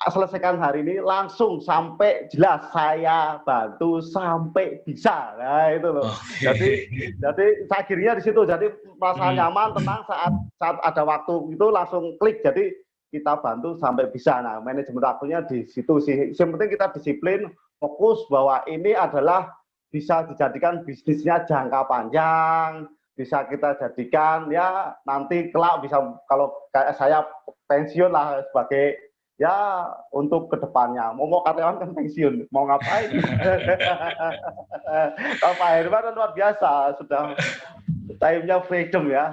F: selesaikan hari ini langsung sampai jelas, saya bantu sampai bisa. Nah itu loh. Jadi saya kirinya di situ. Jadi merasa nyaman, tenang saat ada waktu itu langsung klik. Jadi kita bantu sampai bisa. Nah manajemen waktunya di situ sih. Yang penting kita disiplin, fokus bahwa ini adalah bisa dijadikan bisnisnya jangka panjang. Bisa kita jadikan ya nanti kelak bisa kalau kayak saya pensiun lah sebagai ya untuk kedepannya. Mau karyawan kan pensiun, mau ngapain? Pak Herman kan luar biasa, sudah time-nya freedom ya.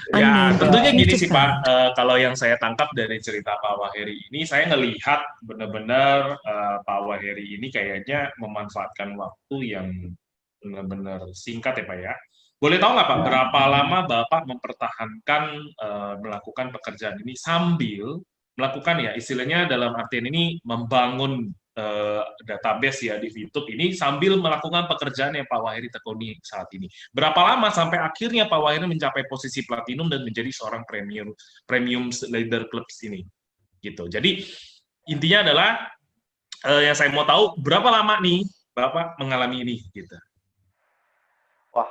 B: Ya, tentunya gini sih Pak, kalau yang saya tangkap dari cerita Pak Waheri ini, saya ngelihat benar-benar Pak Waheri ini kayaknya memanfaatkan waktu yang benar-benar singkat ya Pak ya. Boleh tahu nggak Pak, berapa lama Bapak mempertahankan melakukan pekerjaan ini sambil melakukan ya istilahnya dalam artian ini membangun database ya di VTube ini sambil melakukan pekerjaan yang Pak Waheri tekuni saat ini. Berapa lama sampai akhirnya Pak Waheri mencapai posisi platinum dan menjadi seorang premium leader clubs ini? Gitu. Jadi intinya adalah yang saya mau tahu berapa lama nih Bapak mengalami ini gitu.
F: Wah,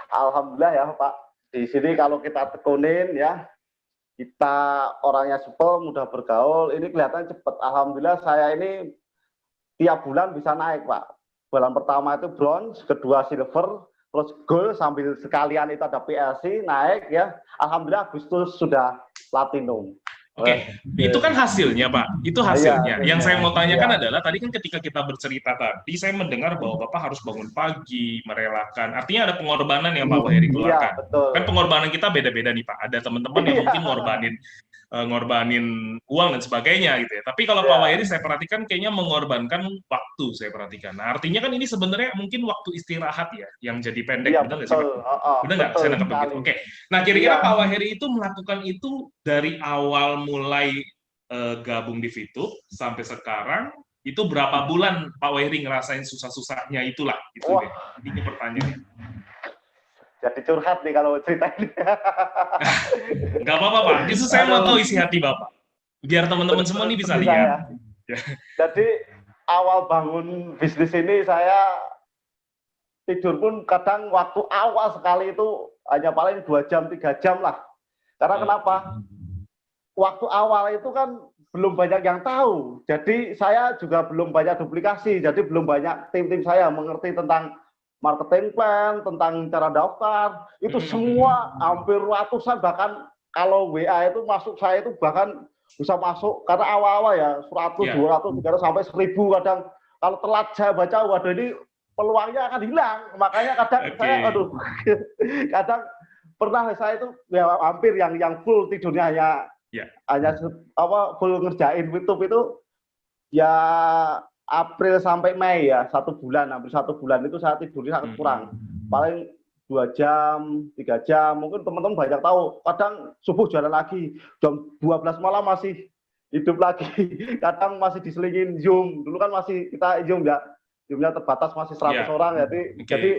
F: alhamdulillah ya Pak. Di sini kalau kita tekunin ya, kita orangnya supel, mudah bergaul, ini kelihatan cepat. Alhamdulillah saya ini tiap bulan bisa naik Pak. Bulan pertama itu bronze, kedua silver, terus gold sambil sekalian itu ada PLC naik ya. Alhamdulillah Agustus sudah platinum.
B: Oke, itu kan hasilnya Pak, itu hasilnya. Yang saya mau tanyakan adalah, tadi kan ketika kita bercerita tadi, saya mendengar bahwa Bapak harus bangun pagi, merelakan, artinya ada pengorbanan yang Pak Waheri keluarkan.
F: Betul.
B: Kan pengorbanan kita beda-beda nih Pak, ada teman-teman yang mungkin ngorbanin ngorbanin uang dan sebagainya gitu ya. Tapi kalau Pak Wahyudi saya perhatikan kayaknya mengorbankan waktu, saya perhatikan. Nah, artinya kan ini sebenarnya mungkin waktu istirahat ya yang jadi pendek,
F: Iya,
B: benar nggak sih Pak? Benar nggak?
F: betul
B: Saya nangkap begitu.
F: sekali.
B: Oke. Nah, kira-kira
F: Iya.
B: Pak Wahyudi itu melakukan itu dari awal mulai gabung di VTube sampai sekarang, itu berapa bulan Pak Wahyudi ngerasain susah-susahnya itulah, itu
F: Wah.
B: deh. Ini pertanyaannya.
F: Jadi curhat nih kalau cerita ini.
B: Nggak apa-apa Pak, justru saya mau tahu isi hati Bapak. Biar teman-teman semua nih bisa lihat. Ya.
F: Jadi awal bangun bisnis ini saya tidur pun kadang waktu awal sekali itu hanya paling 2 jam, 3 jam lah. Karena kenapa? Waktu awal itu kan belum banyak yang tahu. Jadi saya juga belum banyak duplikasi. Jadi belum banyak tim-tim saya mengerti tentang marketing plan, tentang cara daftar. Itu semua hampir ratusan, bahkan kalau WA itu masuk saya itu bahkan bisa masuk karena awal-awal ya 100, 200, 300 sampai 1000 kadang. Kalau telat saya baca, waduh ini peluangnya akan hilang. Makanya kadang saya kadang pernah saya itu ya hampir yang full tidurnya hanya full ngerjain YouTube itu ya April sampai Mei ya, 1 bulan, hampir 1 bulan itu saya tidurnya sangat kurang. Paling 2 jam, 3 jam, mungkin teman-teman banyak tahu, kadang subuh jalan lagi, jam 12 malam masih hidup lagi, kadang masih diselingin Zoom, dulu kan masih kita Zoom ya, Zoom-nya terbatas masih 100 orang, jadi di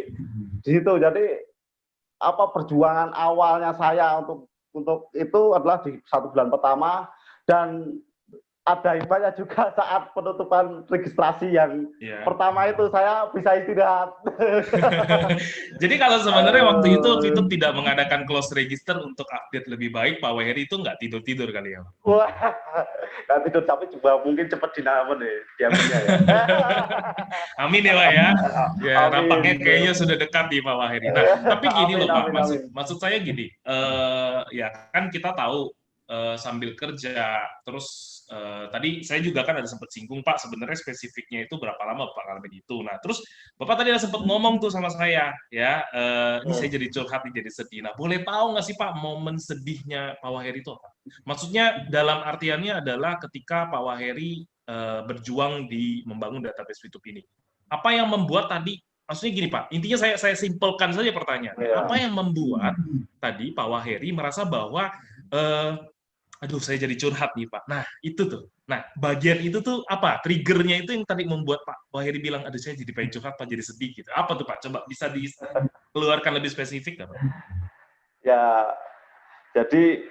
F: situ, jadi apa perjuangan awalnya saya untuk itu adalah di 1 bulan pertama, dan ada hikmahnya juga saat penutupan registrasi yang pertama itu saya bisa istirahat.
B: Jadi kalau sebenarnya waktu itu VTube tidak mengadakan close register untuk update lebih baik, Pak Wahyudi itu nggak tidur-tidur kali ya?
F: Wah, nggak tidur, tapi juga mungkin cepat dinamon diambilnya ya.
B: Amin ya Pak ya. Ya, nampaknya kayaknya sudah dekat nih Pak Wahyudi. Nah, tapi gini loh Pak, maksud saya gini, ya kan kita tahu sambil kerja, terus tadi saya juga kan ada sempat singgung Pak, sebenarnya spesifiknya itu berapa lama Pak ngalamin itu. Nah, terus Bapak tadi ada sempat ngomong tuh sama saya, ya, ini saya jadi curhat nih, jadi sedih. Nah, boleh tahu nggak sih Pak momen sedihnya Pak Wahyudi itu apa? Maksudnya dalam artiannya adalah ketika Pak Wahyudi berjuang di membangun database VTube ini. Apa yang membuat tadi, maksudnya gini Pak, intinya saya simpelkan saja pertanyaannya. Apa yang membuat tadi Pak Wahyudi merasa bahwa aduh saya jadi curhat nih Pak. Nah itu tuh. Nah bagian itu tuh apa? Triggernya itu yang tadi membuat Pak Wahyudi bilang, aduh saya jadi pengen curhat Pak, jadi sedih gitu. Apa tuh Pak? Coba bisa dikeluarkan lebih spesifik nggak Pak?
F: Ya, jadi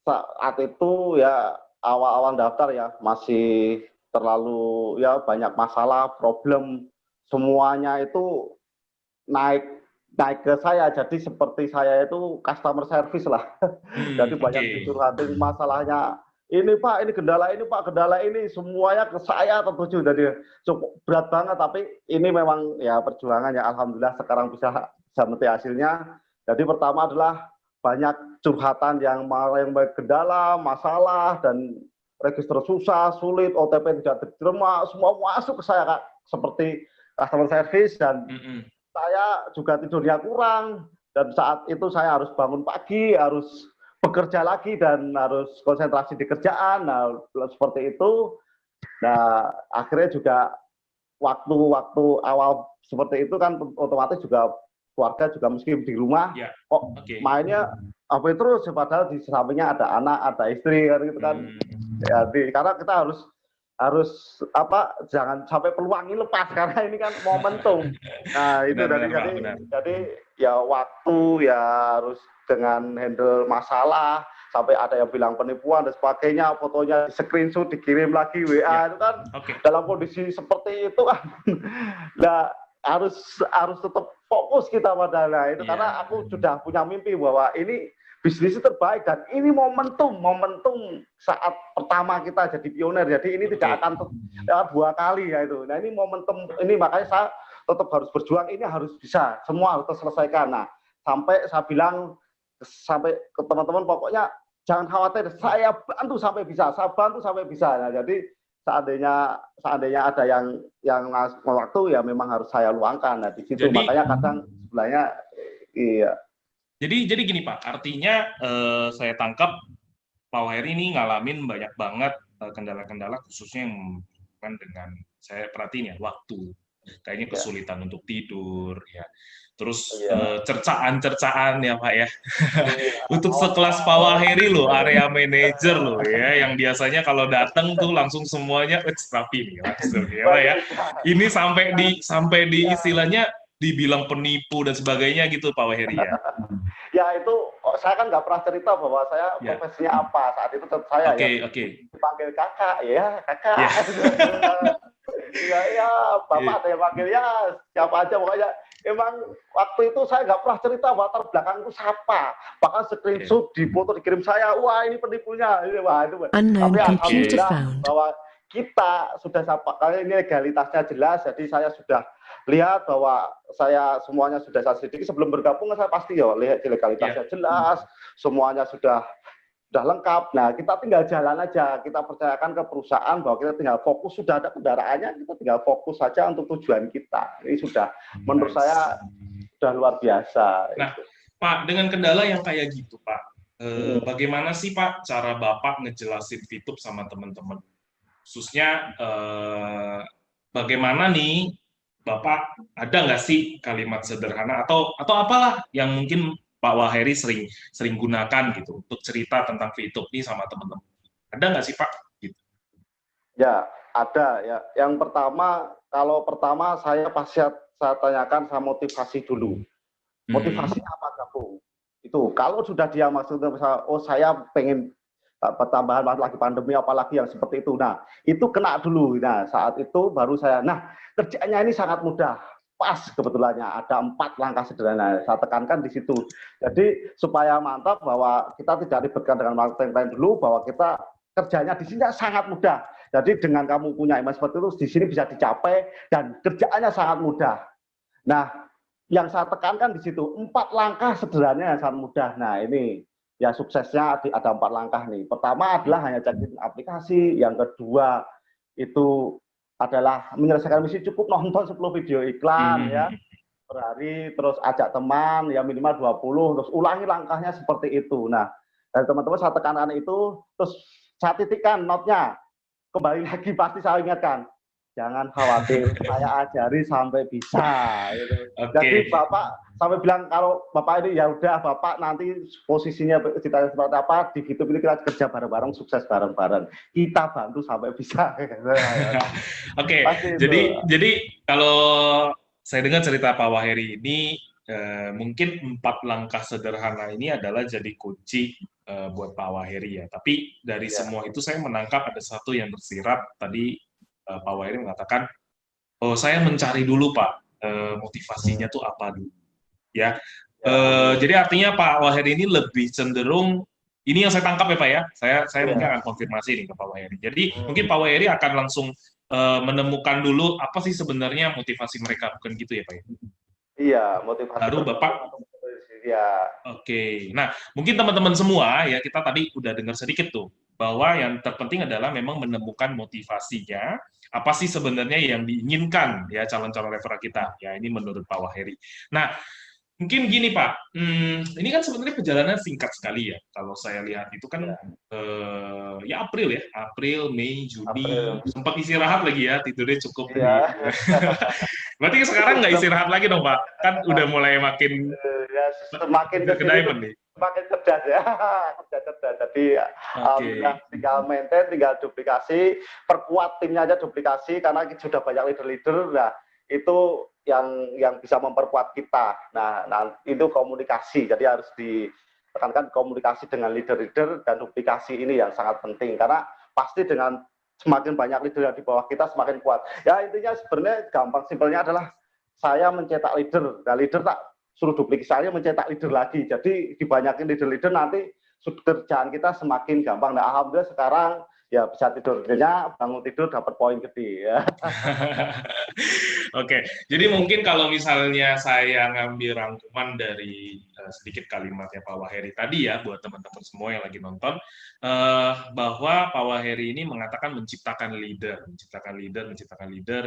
F: saat itu ya awal-awal daftar ya masih terlalu ya banyak masalah, problem, semuanya itu naik ke saya, jadi seperti saya itu customer service lah. Jadi banyak dicurhatin masalahnya, ini Pak, ini kendala ini Pak, kendala ini, semuanya ke saya tertuju. Jadi cukup berat banget, tapi ini memang ya perjuangan ya, alhamdulillah sekarang bisa meti hasilnya. Jadi pertama adalah banyak curhatan yang kendala, masalah, dan register susah, sulit, OTP tidak diterima, semua masuk ke saya Kak, seperti customer service. Dan saya juga tidurnya kurang, dan saat itu saya harus bangun pagi, harus bekerja lagi, dan harus konsentrasi di kerjaan. Nah, seperti itu. Nah, akhirnya juga waktu awal seperti itu kan otomatis juga keluarga juga mesti di rumah, kok mainnya apa terus, padahal di sampingnya ada anak, ada istri kan gitu kan. Jadi karena kita harus apa, jangan sampai peluang ini lepas, karena ini kan momentum. Nah itu jadi ya waktu ya harus dengan handle masalah, sampai ada yang bilang penipuan dan sebagainya, fotonya di screenshot dikirim lagi WA, itu kan dalam kondisi seperti itu kan. Nah harus tetap fokus kita pada itu, karena aku sudah punya mimpi bahwa ini bisnis terbaik, dan ini momentum saat pertama kita jadi pionir, jadi ini tidak akan 2 kali ya itu. Nah ini momentum ini, makanya saya tetap harus berjuang, ini harus bisa, semua harus terselesaikan. Nah sampai saya bilang sampai ke teman-teman, pokoknya jangan khawatir, saya bantu sampai bisa, Nah jadi seandainya ada yang waktu ya memang harus saya luangkan. Nah di situ makanya kadang sebenarnya
B: Jadi gini Pak, artinya saya tangkap Pak Waheri ini ngalamin banyak banget kendala-kendala khususnya yang berhubungan dengan saya perhatiin ya waktu. Kayaknya
F: Ya.
B: kesulitan untuk tidur ya. Terus
F: Iya.
B: cercaan-cercaan ya Pak ya.
F: Iya.
B: Untuk sekelas Pak Waheri loh, area manager loh ya, yang biasanya kalau datang tuh langsung semuanya rapi nih langsung ya Pak ya. Ini sampai di
F: Ya.
B: istilahnya dibilang penipu dan sebagainya gitu Pak Waheri ya.
F: Ya itu saya kan nggak pernah cerita bahwa saya
B: Ya.
F: profesinya apa. Saat itu tetap saya
B: Oke.
F: dipanggil kakak, ya kakak.
B: Ya.
F: Ya, bapak ada yang panggil ya siapa aja pokoknya. Emang waktu itu saya nggak pernah cerita latar belakangku siapa. Bahkan screenshot di foto dikirim saya, wah ini penipunya. Wah itu.
C: Unknown
F: Tapi
C: computer
F: alhamdulillah
C: found.
F: bahwa kita sudah sampai kali ini legalitasnya jelas, jadi saya sudah lihat bahwa saya semuanya sudah saya sedikit sebelum bergabung saya pasti ya lihat legalitasnya jelas, semuanya sudah lengkap. Nah, kita tinggal jalan aja, kita percayakan ke perusahaan bahwa kita tinggal fokus, sudah ada kendaraannya, kita tinggal fokus saja untuk tujuan kita. Ini sudah menurut saya sudah luar biasa.
B: Nah, Pak, dengan kendala yang kayak gitu, Pak, bagaimana sih Pak cara Bapak ngejelasin VTube sama teman-teman? Khususnya bagaimana nih Bapak ada nggak sih kalimat sederhana atau apalah yang mungkin Pak Waheri sering gunakan gitu untuk cerita tentang VTube nih sama teman-teman? Ada nggak sih Pak? Gitu.
F: Ya, ada ya. Yang pertama, kalau pertama saya pasti saya tanyakan saya motivasi dulu. Motivasinya apa gabung? Itu kalau sudah dia maksudnya oh saya pengen tambahan lagi pandemi apalagi yang seperti itu. Nah, itu kena dulu. Nah, saat itu baru saya, nah kerjaannya ini sangat mudah. Pas kebetulannya ada 4 langkah sederhana. Saya tekankan di situ. Jadi supaya mantap bahwa kita tidak ribetkan dengan marketing lain dulu, bahwa kita kerjanya di sini sangat mudah. Jadi dengan kamu punya iman seperti itu, di sini bisa dicapai dan kerjaannya sangat mudah. Nah, yang saya tekankan di situ 4 langkah sederhana yang sangat mudah. Nah, ini ya suksesnya ada 4 langkah nih. Pertama adalah hanya cekin aplikasi. Yang kedua itu adalah menyelesaikan misi, cukup nonton 10 video iklan ya per hari, terus ajak teman ya minimal 20, terus ulangi langkahnya seperti itu. Nah, dari teman-teman saya tekankan itu, terus saya titikkan notnya. Kembali lagi pasti saya ingatkan, jangan khawatir, saya ajari sampai bisa. Gitu. Jadi Bapak sampai bilang kalau Bapak ini ya udah Bapak nanti posisinya cita seperti apa di YouTube ini kita kerja bareng-bareng, sukses bareng-bareng. Kita bantu sampai bisa.
B: Oke. Jadi kalau saya dengar cerita Pak Waheri ini mungkin 4 langkah sederhana ini adalah jadi kunci buat Pak Waheri ya. Tapi dari semua itu saya menangkap ada satu yang tersirat tadi. Pak Waheri mengatakan, oh saya mencari dulu Pak, motivasinya tuh apa dulu, ya. Jadi artinya Pak Waheri ini lebih cenderung, ini yang saya tangkap ya Pak ya, saya mungkin akan konfirmasi nih ke Pak Waheri. Jadi mungkin Pak Waheri akan langsung menemukan dulu apa sih sebenarnya motivasi mereka, bukan gitu ya Pak ya?
F: Iya, motivasi.
B: Baru Bapak.
F: Ya.
B: Oke, nah mungkin teman-teman semua ya kita tadi udah dengar sedikit tuh bahwa yang terpenting adalah memang menemukan motivasinya, apa sih sebenarnya yang diinginkan ya calon-calon referral kita ya, ini menurut Pak Waheri. Nah mungkin gini Pak, ini kan sebenarnya perjalanan singkat sekali ya, kalau saya lihat itu kan ya April, Mei, Juni, sempat istirahat lagi ya, tidurnya cukup. Berarti sekarang nggak istirahat lagi dong Pak, kan udah mulai makin
F: semakin
B: ke diamond nih.
F: Semakin cerdas ya, cerdas. Jadi tinggal maintain, tinggal duplikasi, perkuat timnya aja duplikasi karena sudah banyak leader-leader. Nah, itu yang bisa memperkuat kita. Nah, itu komunikasi. Jadi harus ditekankan komunikasi dengan leader-leader dan duplikasi ini yang sangat penting karena pasti dengan semakin banyak leader yang di bawah kita semakin kuat. Ya intinya sebenarnya gampang simpelnya adalah saya mencetak leader. Nah, leader tak suruh duplikasi saya mencetak leader lagi. Jadi dibanyakin leader-leader nanti kerjaan kita semakin gampang. Nah, alhamdulillah sekarang ya bisa tidurnya, bangun tidur dapat poin gede ya.
B: Oke, jadi mungkin kalau misalnya saya ngambil rangkuman dari sedikit kalimatnya Pak Waheri tadi ya, buat teman-teman semua yang lagi nonton, bahwa Pak Waheri ini mengatakan menciptakan leader,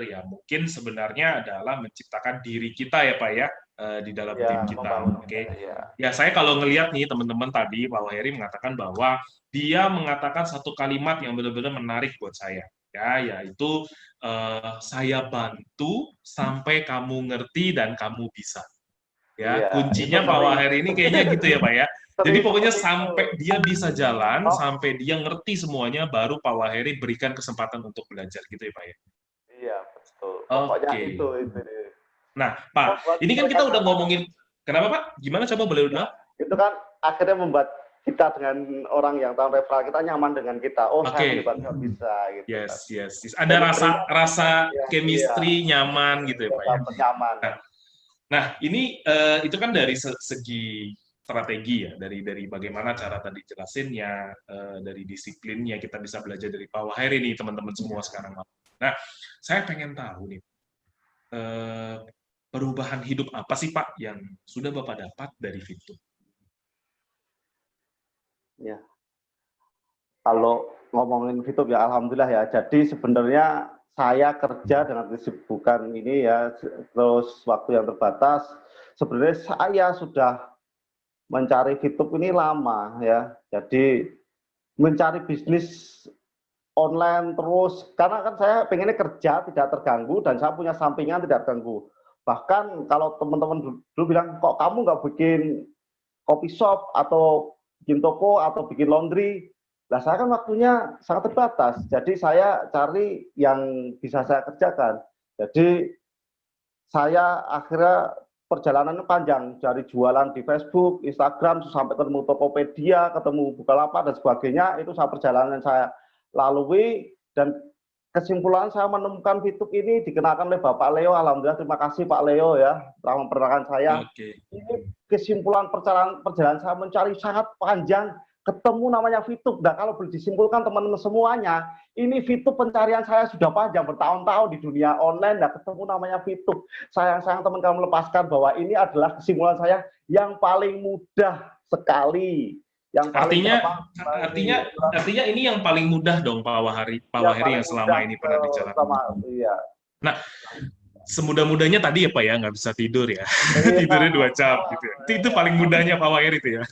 B: ya mungkin sebenarnya adalah menciptakan diri kita ya Pak ya, di dalam
F: Ya,
B: tim kita.
F: membangun.
B: Oke.
F: Ya.
B: Ya, saya kalau ngelihat nih teman-teman tadi, Pak Waheri mengatakan bahwa dia mengatakan satu kalimat yang benar-benar menarik buat saya. Ya, yaitu saya bantu sampai kamu ngerti dan kamu bisa. Ya,
F: Iya, itu
B: kuncinya Pak
F: sering,
B: Waheri ini kayaknya gitu ya, Pak ya. Jadi
F: sering
B: pokoknya
F: seperti
B: sampai
F: itu.
B: dia bisa jalan,
F: Oh,
B: sampai dia ngerti semuanya, baru Pak Waheri berikan kesempatan untuk belajar gitu ya, Pak ya.
F: iya betul. Pokoknya
B: Oke.
F: itu.
B: Nah,
F: Oh,
B: Pak,
F: buat
B: ini kan kita
F: mereka
B: udah
F: kan,
B: ngomongin, kenapa Pak? Gimana coba boleh
F: ya,
B: ulang?
F: itu kan akhirnya membuat kita dengan orang yang tahu referral kita nyaman dengan kita. Oh, saya
B: Oke.
F: melibat nggak bisa gitu kan.
B: Yes. Ada
F: Jadi
B: rasa
F: berikan,
B: rasa
F: iya, iya,
B: chemistry nyaman gitu ya,
F: iya,
B: Pak ya.
F: dapat nyaman.
B: Nah, ini itu kan dari segi strategi ya, dari bagaimana cara tadi jelasinnya, dari disiplinnya kita bisa belajar dari Pak Waheri nih teman-teman semua sekarang. Nah, saya pengen tahu nih perubahan hidup apa sih Pak yang sudah Bapak dapat dari Fitur?
F: Ya. Kalau ngomongin YouTube ya alhamdulillah ya. Jadi sebenarnya saya kerja dengan kesibukan ini ya, terus waktu yang terbatas. Sebenarnya saya sudah mencari YouTube ini lama ya. Jadi mencari bisnis online terus karena kan saya pengennya kerja tidak terganggu dan saya punya sampingan tidak terganggu. Bahkan kalau teman-teman dulu bilang kok kamu nggak bikin kopi shop atau bikin toko atau bikin laundry. Nah, saya kan waktunya sangat terbatas. Jadi saya cari yang bisa saya kerjakan. Jadi saya akhirnya perjalanan panjang dari jualan di Facebook, Instagram, sampai ketemu Tokopedia, ketemu Bukalapak dan sebagainya. Itu perjalanan saya lalui dan kesimpulan saya menemukan Fitur ini dikenakan oleh Bapak Leo. Alhamdulillah, terima kasih Pak Leo ya telah memperkenalkan saya.
B: Oke.
F: Ini kesimpulan perjalanan saya mencari sangat panjang, ketemu namanya Fitur. Nah, kalau boleh disimpulkan teman-teman semuanya, ini Fitur pencarian saya sudah panjang bertahun-tahun di dunia online. Nah, ketemu namanya Fitur. Sayang-sayang teman kamu melepaskan bahwa ini adalah kesimpulan saya yang paling mudah sekali. Yang paling
B: artinya ini yang paling mudah dong Pak Waheri yang selama ini pernah dijalankan.
F: Iya.
B: Nah, semudah-mudahnya tadi ya Pak ya, nggak bisa tidur ya. Tidurnya 2 jam gitu ya. Itu paling mudahnya Pak Waheri itu ya.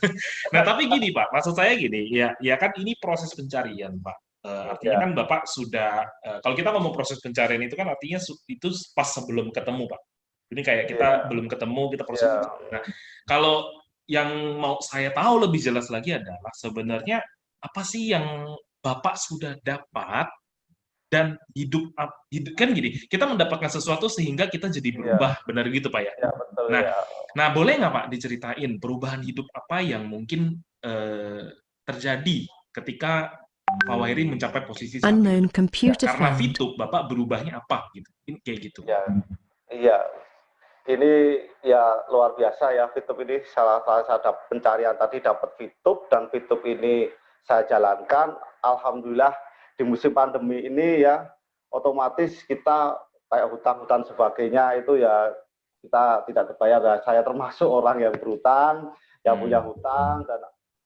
B: Nah, tapi gini Pak, maksud saya gini, ya kan ini proses pencarian Pak. Artinya kan Bapak sudah, kalau kita ngomong proses pencarian itu kan artinya itu pas sebelum ketemu Pak. Ini kayak kita belum ketemu, kita proses pencarian. Nah, kalau yang mau saya tahu lebih jelas lagi adalah sebenarnya apa sih yang Bapak sudah dapat dan hidup kan gini, kita mendapatkan sesuatu sehingga kita jadi berubah, benar gitu Pak ya?
F: Ya, betul,
B: nah boleh nggak Pak diceritain perubahan hidup apa yang mungkin terjadi ketika Pak Waheri mencapai posisi saat
C: Unknown
B: ini?
C: computer
B: Karena
C: found.
B: Fitur, Bapak berubahnya apa gitu? Ini kayak gitu.
F: Iya. Ini ya luar biasa ya, Fitur ini salah satu pencarian tadi dapat Fitur dan Fitur ini saya jalankan. Alhamdulillah di musim pandemi ini ya otomatis kita kayak hutang-hutang sebagainya itu ya kita tidak terbayar. Nah, saya termasuk orang yang berhutang, yang punya hutang dan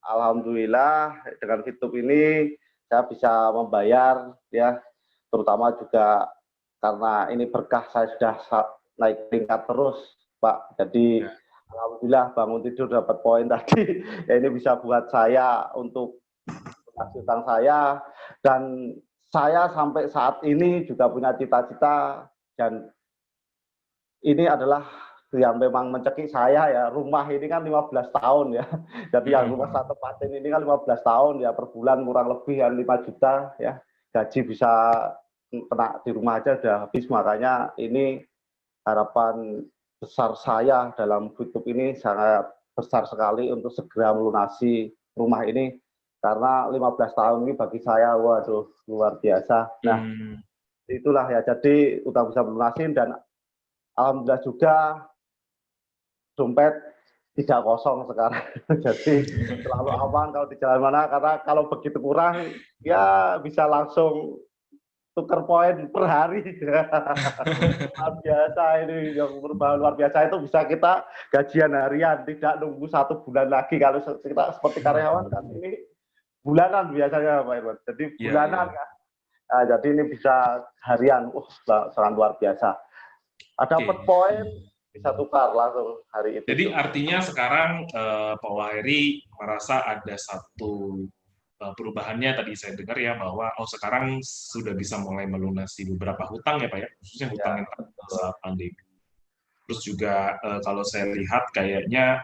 F: alhamdulillah dengan Fitur ini saya bisa membayar ya, terutama juga karena ini berkah saya sudah naik tingkat terus Pak. Jadi alhamdulillah bangun tidur dapat poin tadi. Ya, ini bisa buat saya untuk kasih hutang saya dan saya sampai saat ini juga punya cita-cita dan ini adalah yang memang mencekik saya ya. Rumah ini kan 15 tahun ya. Jadi yang rumah saya tempatin ini kan 15 tahun ya, per bulan kurang lebih ya 5 juta ya. Gaji bisa kena di rumah aja udah habis, makanya ini harapan besar saya dalam Fitur ini sangat besar sekali untuk segera melunasi rumah ini karena 15 tahun ini bagi saya waduh luar biasa. Nah, itulah ya, jadi udah bisa melunasin dan alhamdulillah juga dompet tidak kosong sekarang. Jadi selalu aman kalau di jalan mana, karena kalau begitu kurang ya bisa langsung tukar poin per hari. Luar biasa ini, yang luar biasa itu bisa kita gajian harian, tidak nunggu 1 bulan lagi. Kalau kita seperti karyawan kan ini bulanan biasanya Pak Irwan. Jadi bulanan kan. Nah, jadi ini bisa harian, sangat luar biasa. Dapat poin bisa tukar langsung hari itu.
B: Jadi artinya sekarang Pak Waheri merasa ada satu perubahannya, tadi saya dengar ya, bahwa sekarang sudah bisa mulai melunasi beberapa hutang ya Pak ya, khususnya hutang yang saat pandemi. Terus juga kalau saya lihat kayaknya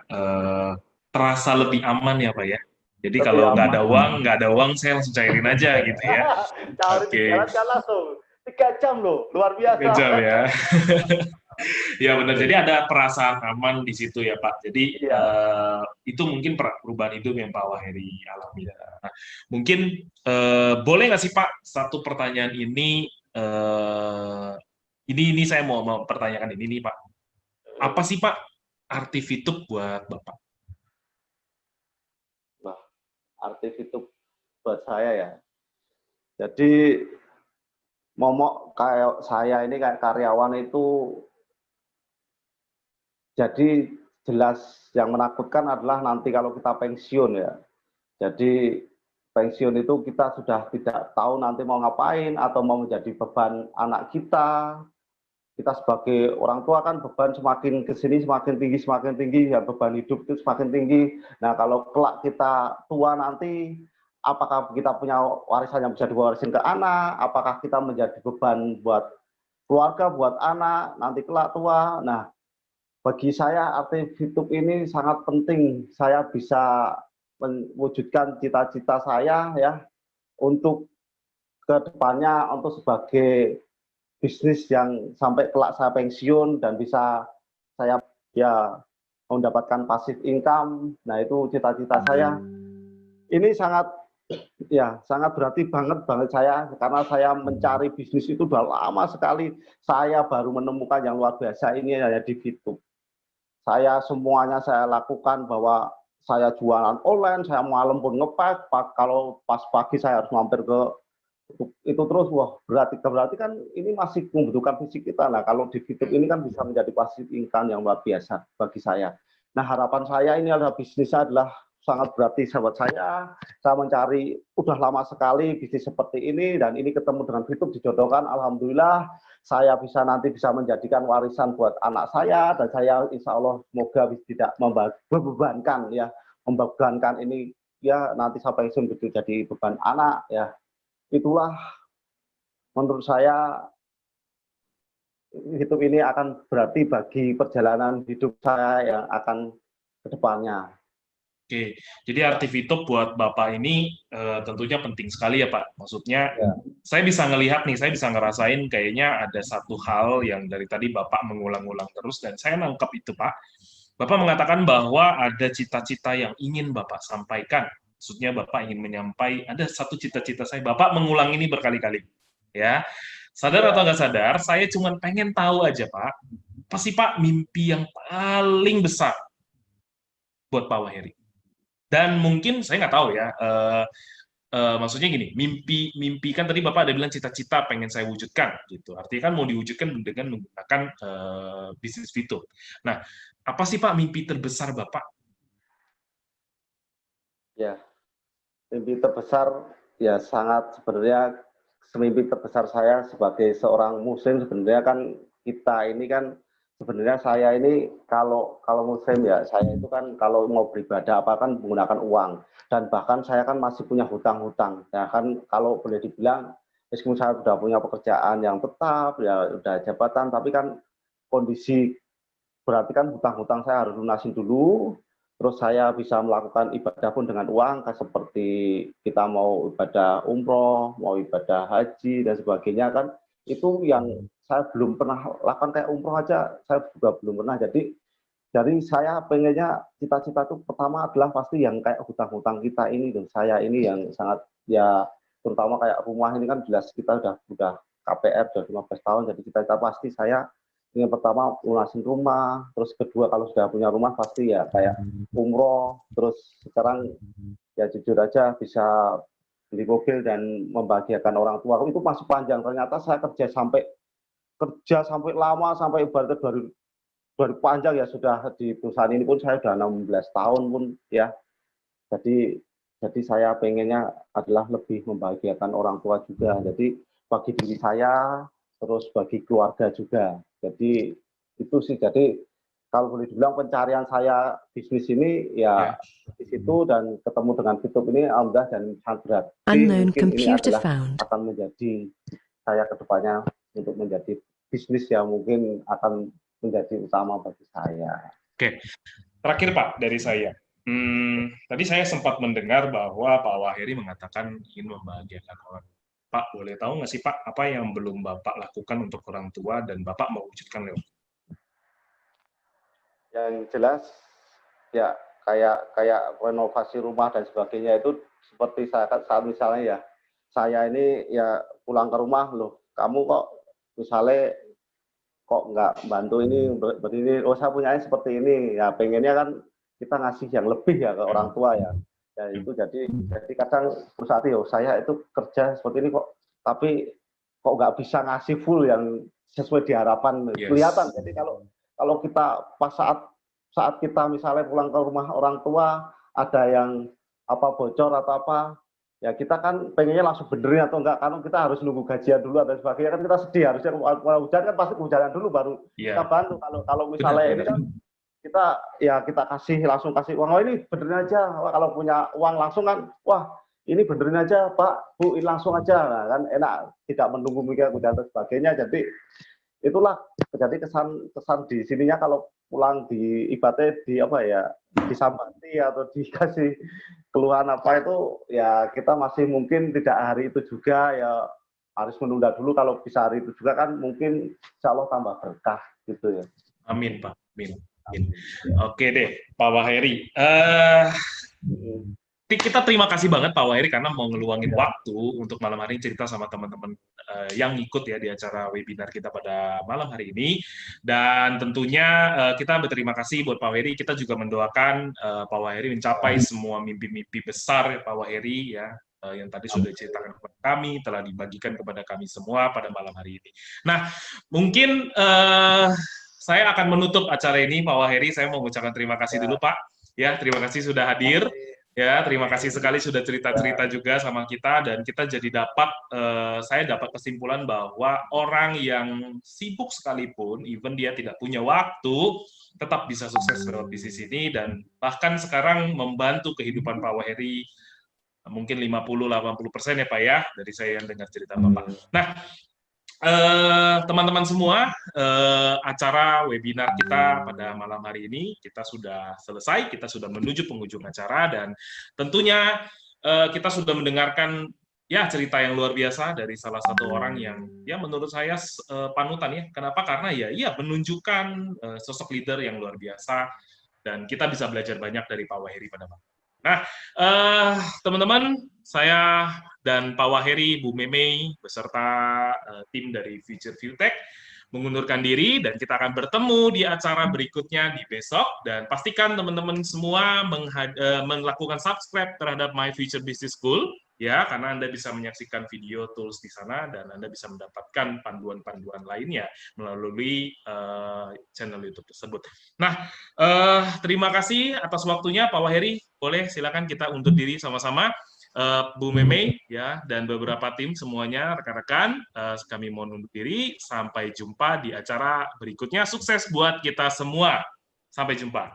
B: terasa lebih aman ya Pak ya. Jadi
F: Lebih
B: kalau
F: aman.
B: nggak ada uang saya langsung cairin aja gitu ya.
F: Cari
B: Oke.
F: jalan langsung 3 jam loh, luar biasa.
B: Kejam ya. Ya benar. Jadi ada perasaan aman di situ ya Pak. Jadi
F: Iya.
B: itu mungkin perubahan hidup yang Pak Waheri alami. Nah, mungkin boleh nggak sih Pak satu pertanyaan ini? Ini saya mau mempertanyakan ini nih Pak. Apa sih Pak arti VTube buat Bapak?
F: Nah, arti VTube buat saya ya. Jadi momok kayak saya ini kayak karyawan itu, jadi jelas yang menakutkan adalah nanti kalau kita pensiun ya. Jadi pensiun itu kita sudah tidak tahu nanti mau ngapain atau mau menjadi beban anak kita. Kita sebagai orang tua kan beban semakin ke sini semakin tinggi ya, beban hidup itu semakin tinggi. Nah, kalau kelak kita tua nanti, apakah kita punya warisan yang bisa diwarisin ke anak, apakah kita menjadi beban buat keluarga, buat anak nanti kelak tua. Nah, bagi saya arti VTube ini sangat penting. Saya bisa mewujudkan cita-cita saya ya untuk ke depannya, untuk sebagai bisnis yang sampai kelak saya pensiun dan bisa saya ya mendapatkan passive income. Nah, itu cita-cita saya. Ini sangat berarti banget saya, karena saya mencari bisnis itu udah lama sekali. Saya baru menemukan yang luar biasa ini hanya di VTube. Semuanya saya lakukan, bahwa saya jualan online, saya malam pun ngepack, kalau pas pagi saya harus mampir ke itu terus. Wah, berarti kan ini masih membutuhkan fisik kita. Nah, kalau di VTube ini kan bisa menjadi passive income yang luar biasa bagi saya. Nah, harapan saya ini adalah bisnisnya adalah sangat berarti sahabat saya. Saya mencari udah lama sekali bisnis seperti ini, dan ini ketemu dengan VTube, dijodohkan. Alhamdulillah saya nanti bisa menjadikan warisan buat anak saya, dan saya insya Allah semoga tidak membebankan ini ya, nanti saya pensiun begitu jadi beban anak ya. Itulah menurut saya hidup ini akan berarti bagi perjalanan hidup saya yang akan ke depannya.
B: Oke, jadi arti VTube buat Bapak ini tentunya penting sekali ya Pak. Maksudnya saya bisa ngelihat nih, saya bisa ngerasain kayaknya ada satu hal yang dari tadi Bapak mengulang-ulang terus, dan saya nangkep itu Pak. Bapak mengatakan bahwa ada cita-cita yang ingin Bapak sampaikan. Maksudnya Bapak ingin menyampaikan, ada satu cita-cita saya, Bapak mengulang ini berkali-kali. Ya, sadar atau nggak sadar, saya cuma pengen tahu aja Pak, apa sih Pak mimpi yang paling besar buat Pak Waheri? Dan mungkin saya nggak tahu ya, maksudnya gini, mimpi kan tadi Bapak ada bilang cita-cita pengen saya wujudkan, gitu. Artinya kan mau diwujudkan dengan menggunakan bisnis VTube. Nah, apa sih Pak mimpi terbesar Bapak?
F: Ya, mimpi terbesar ya sangat sebenarnya, mimpi terbesar saya sebagai seorang muslim sebenarnya kan, kita ini kan sebenarnya saya ini kalau muslim ya, saya itu kan kalau mau beribadah apa kan menggunakan uang, dan bahkan saya kan masih punya hutang-hutang ya kan. Kalau boleh dibilang meskipun saya sudah punya pekerjaan yang tetap ya, udah jabatan, tapi kan kondisi berarti kan hutang-hutang saya harus lunasin dulu. Terus saya bisa melakukan ibadah pun dengan uang, seperti kita mau ibadah umroh, mau ibadah haji dan sebagainya kan, itu yang saya belum pernah lakukan. Kayak umroh aja saya juga belum pernah. Jadi saya pengennya, cita-cita itu pertama adalah pasti yang kayak hutang-hutang kita ini, dan saya ini yang sangat ya, terutama kayak rumah ini kan jelas kita udah KPR udah 15 tahun, jadi cita-cita pasti saya yang pertama lunasin rumah, terus kedua kalau sudah punya rumah pasti ya kayak umroh, terus sekarang ya jujur aja bisa beli mobil dan membahagiakan orang tua. Itu masih panjang, ternyata saya kerja sampai lama, sampai ibaratnya dari panjang ya, sudah di perusahaan ini pun saya sudah 16 tahun pun ya. Jadi saya pengennya adalah lebih membahagiakan orang tua juga. Jadi bagi diri saya, terus bagi keluarga juga. Jadi itu sih, jadi kalau boleh dibilang pencarian saya bisnis ini ya di situ, dan ketemu dengan Fitup ini alhamdulillah dan sangat berat.
C: Unknown
F: Mungkin ini
C: computer
F: adalah
C: found.
F: akan menjadi saya kedepannya untuk menjadi bisnis yang mungkin akan menjadi utama bagi saya.
B: Oke, terakhir Pak dari saya. Tadi saya sempat mendengar bahwa Pak Waheri mengatakan ingin membahagiakan orang. Pak, boleh tahu nggak sih Pak, apa yang belum Bapak lakukan untuk orang tua dan Bapak mewujudkan lewat?
F: Yang jelas ya kayak renovasi rumah dan sebagainya itu seperti saya saat misalnya ya saya ini ya pulang ke rumah, loh kamu kok misalnya kok nggak bantu ini berdiri, oh saya punyanya seperti ini ya, pengennya kan kita ngasih yang lebih ya ke orang tua ya itu jadi kadang saat itu saya itu kerja seperti ini kok, tapi kok nggak bisa ngasih full yang sesuai diharapan. Kelihatan. Jadi kalau kita pas saat kita misalnya pulang ke rumah orang tua ada yang bocor atau apa ya, kita kan pengennya langsung benerin atau enggak, karena kita harus nunggu gajian dulu atau sebagainya, kan kita sedih. Harusnya kalau hujan kan pasti kehujanan dulu baru kita bantu. Kalau misalnya ini kan kita langsung kasih uang, oh ini benerin aja. Wah, kalau punya uang langsung kan, wah ini benerin aja Pak, Bu, ini langsung aja. Nah, kan enak, tidak menunggu mikir hujan dan sebagainya. Jadi itulah jadi kesan di sininya kalau pulang di ibaratnya disambati atau dikasih keluhan apa itu ya, kita masih mungkin tidak hari itu juga ya, harus menunda dulu. Kalau bisa hari itu juga kan mungkin insya Allah tambah berkah gitu ya.
B: Amin Pak, amin. Oke deh Pak Waheri, kita terima kasih banget Pak Waheri karena mau ngeluangin waktu untuk malam hari ini cerita sama teman-teman yang ikut ya di acara webinar kita pada malam hari ini. Dan tentunya kita berterima kasih buat Pak Waheri. Kita juga mendoakan Pak Waheri mencapai semua mimpi-mimpi besar Pak Waheri ya, yang tadi sudah diceritakan kepada kami, telah dibagikan kepada kami semua pada malam hari ini. Nah, mungkin saya akan menutup acara ini Pak Waheri. Saya mau mengucapkan terima kasih dulu Pak. Ya, terima kasih sudah hadir. Ya, terima kasih sekali sudah cerita-cerita juga sama kita, dan kita jadi saya dapat kesimpulan bahwa orang yang sibuk sekalipun, even dia tidak punya waktu, tetap bisa sukses lewat bisnis ini, dan bahkan sekarang membantu kehidupan Pak Waheri mungkin 50-80% ya Pak ya, dari saya yang dengar cerita Bapak. Nah, teman-teman semua, acara webinar kita pada malam hari ini kita sudah selesai, kita sudah menuju penghujung acara, dan tentunya kita sudah mendengarkan ya cerita yang luar biasa dari salah satu orang yang ya menurut saya panutan ya. Kenapa? Karena ya menunjukkan sosok leader yang luar biasa, dan kita bisa belajar banyak dari Pak Waheri pada malam. Nah, teman-teman, saya dan Pak Waheri, Bu Meme, beserta tim dari Future Viewtech mengundurkan diri, dan kita akan bertemu di acara berikutnya di besok. Dan pastikan teman-teman semua melakukan subscribe terhadap My Future Business School, ya, karena Anda bisa menyaksikan video tools di sana, dan Anda bisa mendapatkan panduan-panduan lainnya melalui channel YouTube tersebut. Nah, terima kasih atas waktunya Pak Waheri. Boleh silakan kita undur diri sama-sama. Bu Meme ya, dan beberapa tim semuanya, rekan-rekan, kami mau undur diri. Sampai jumpa di acara berikutnya. Sukses buat kita semua. Sampai jumpa.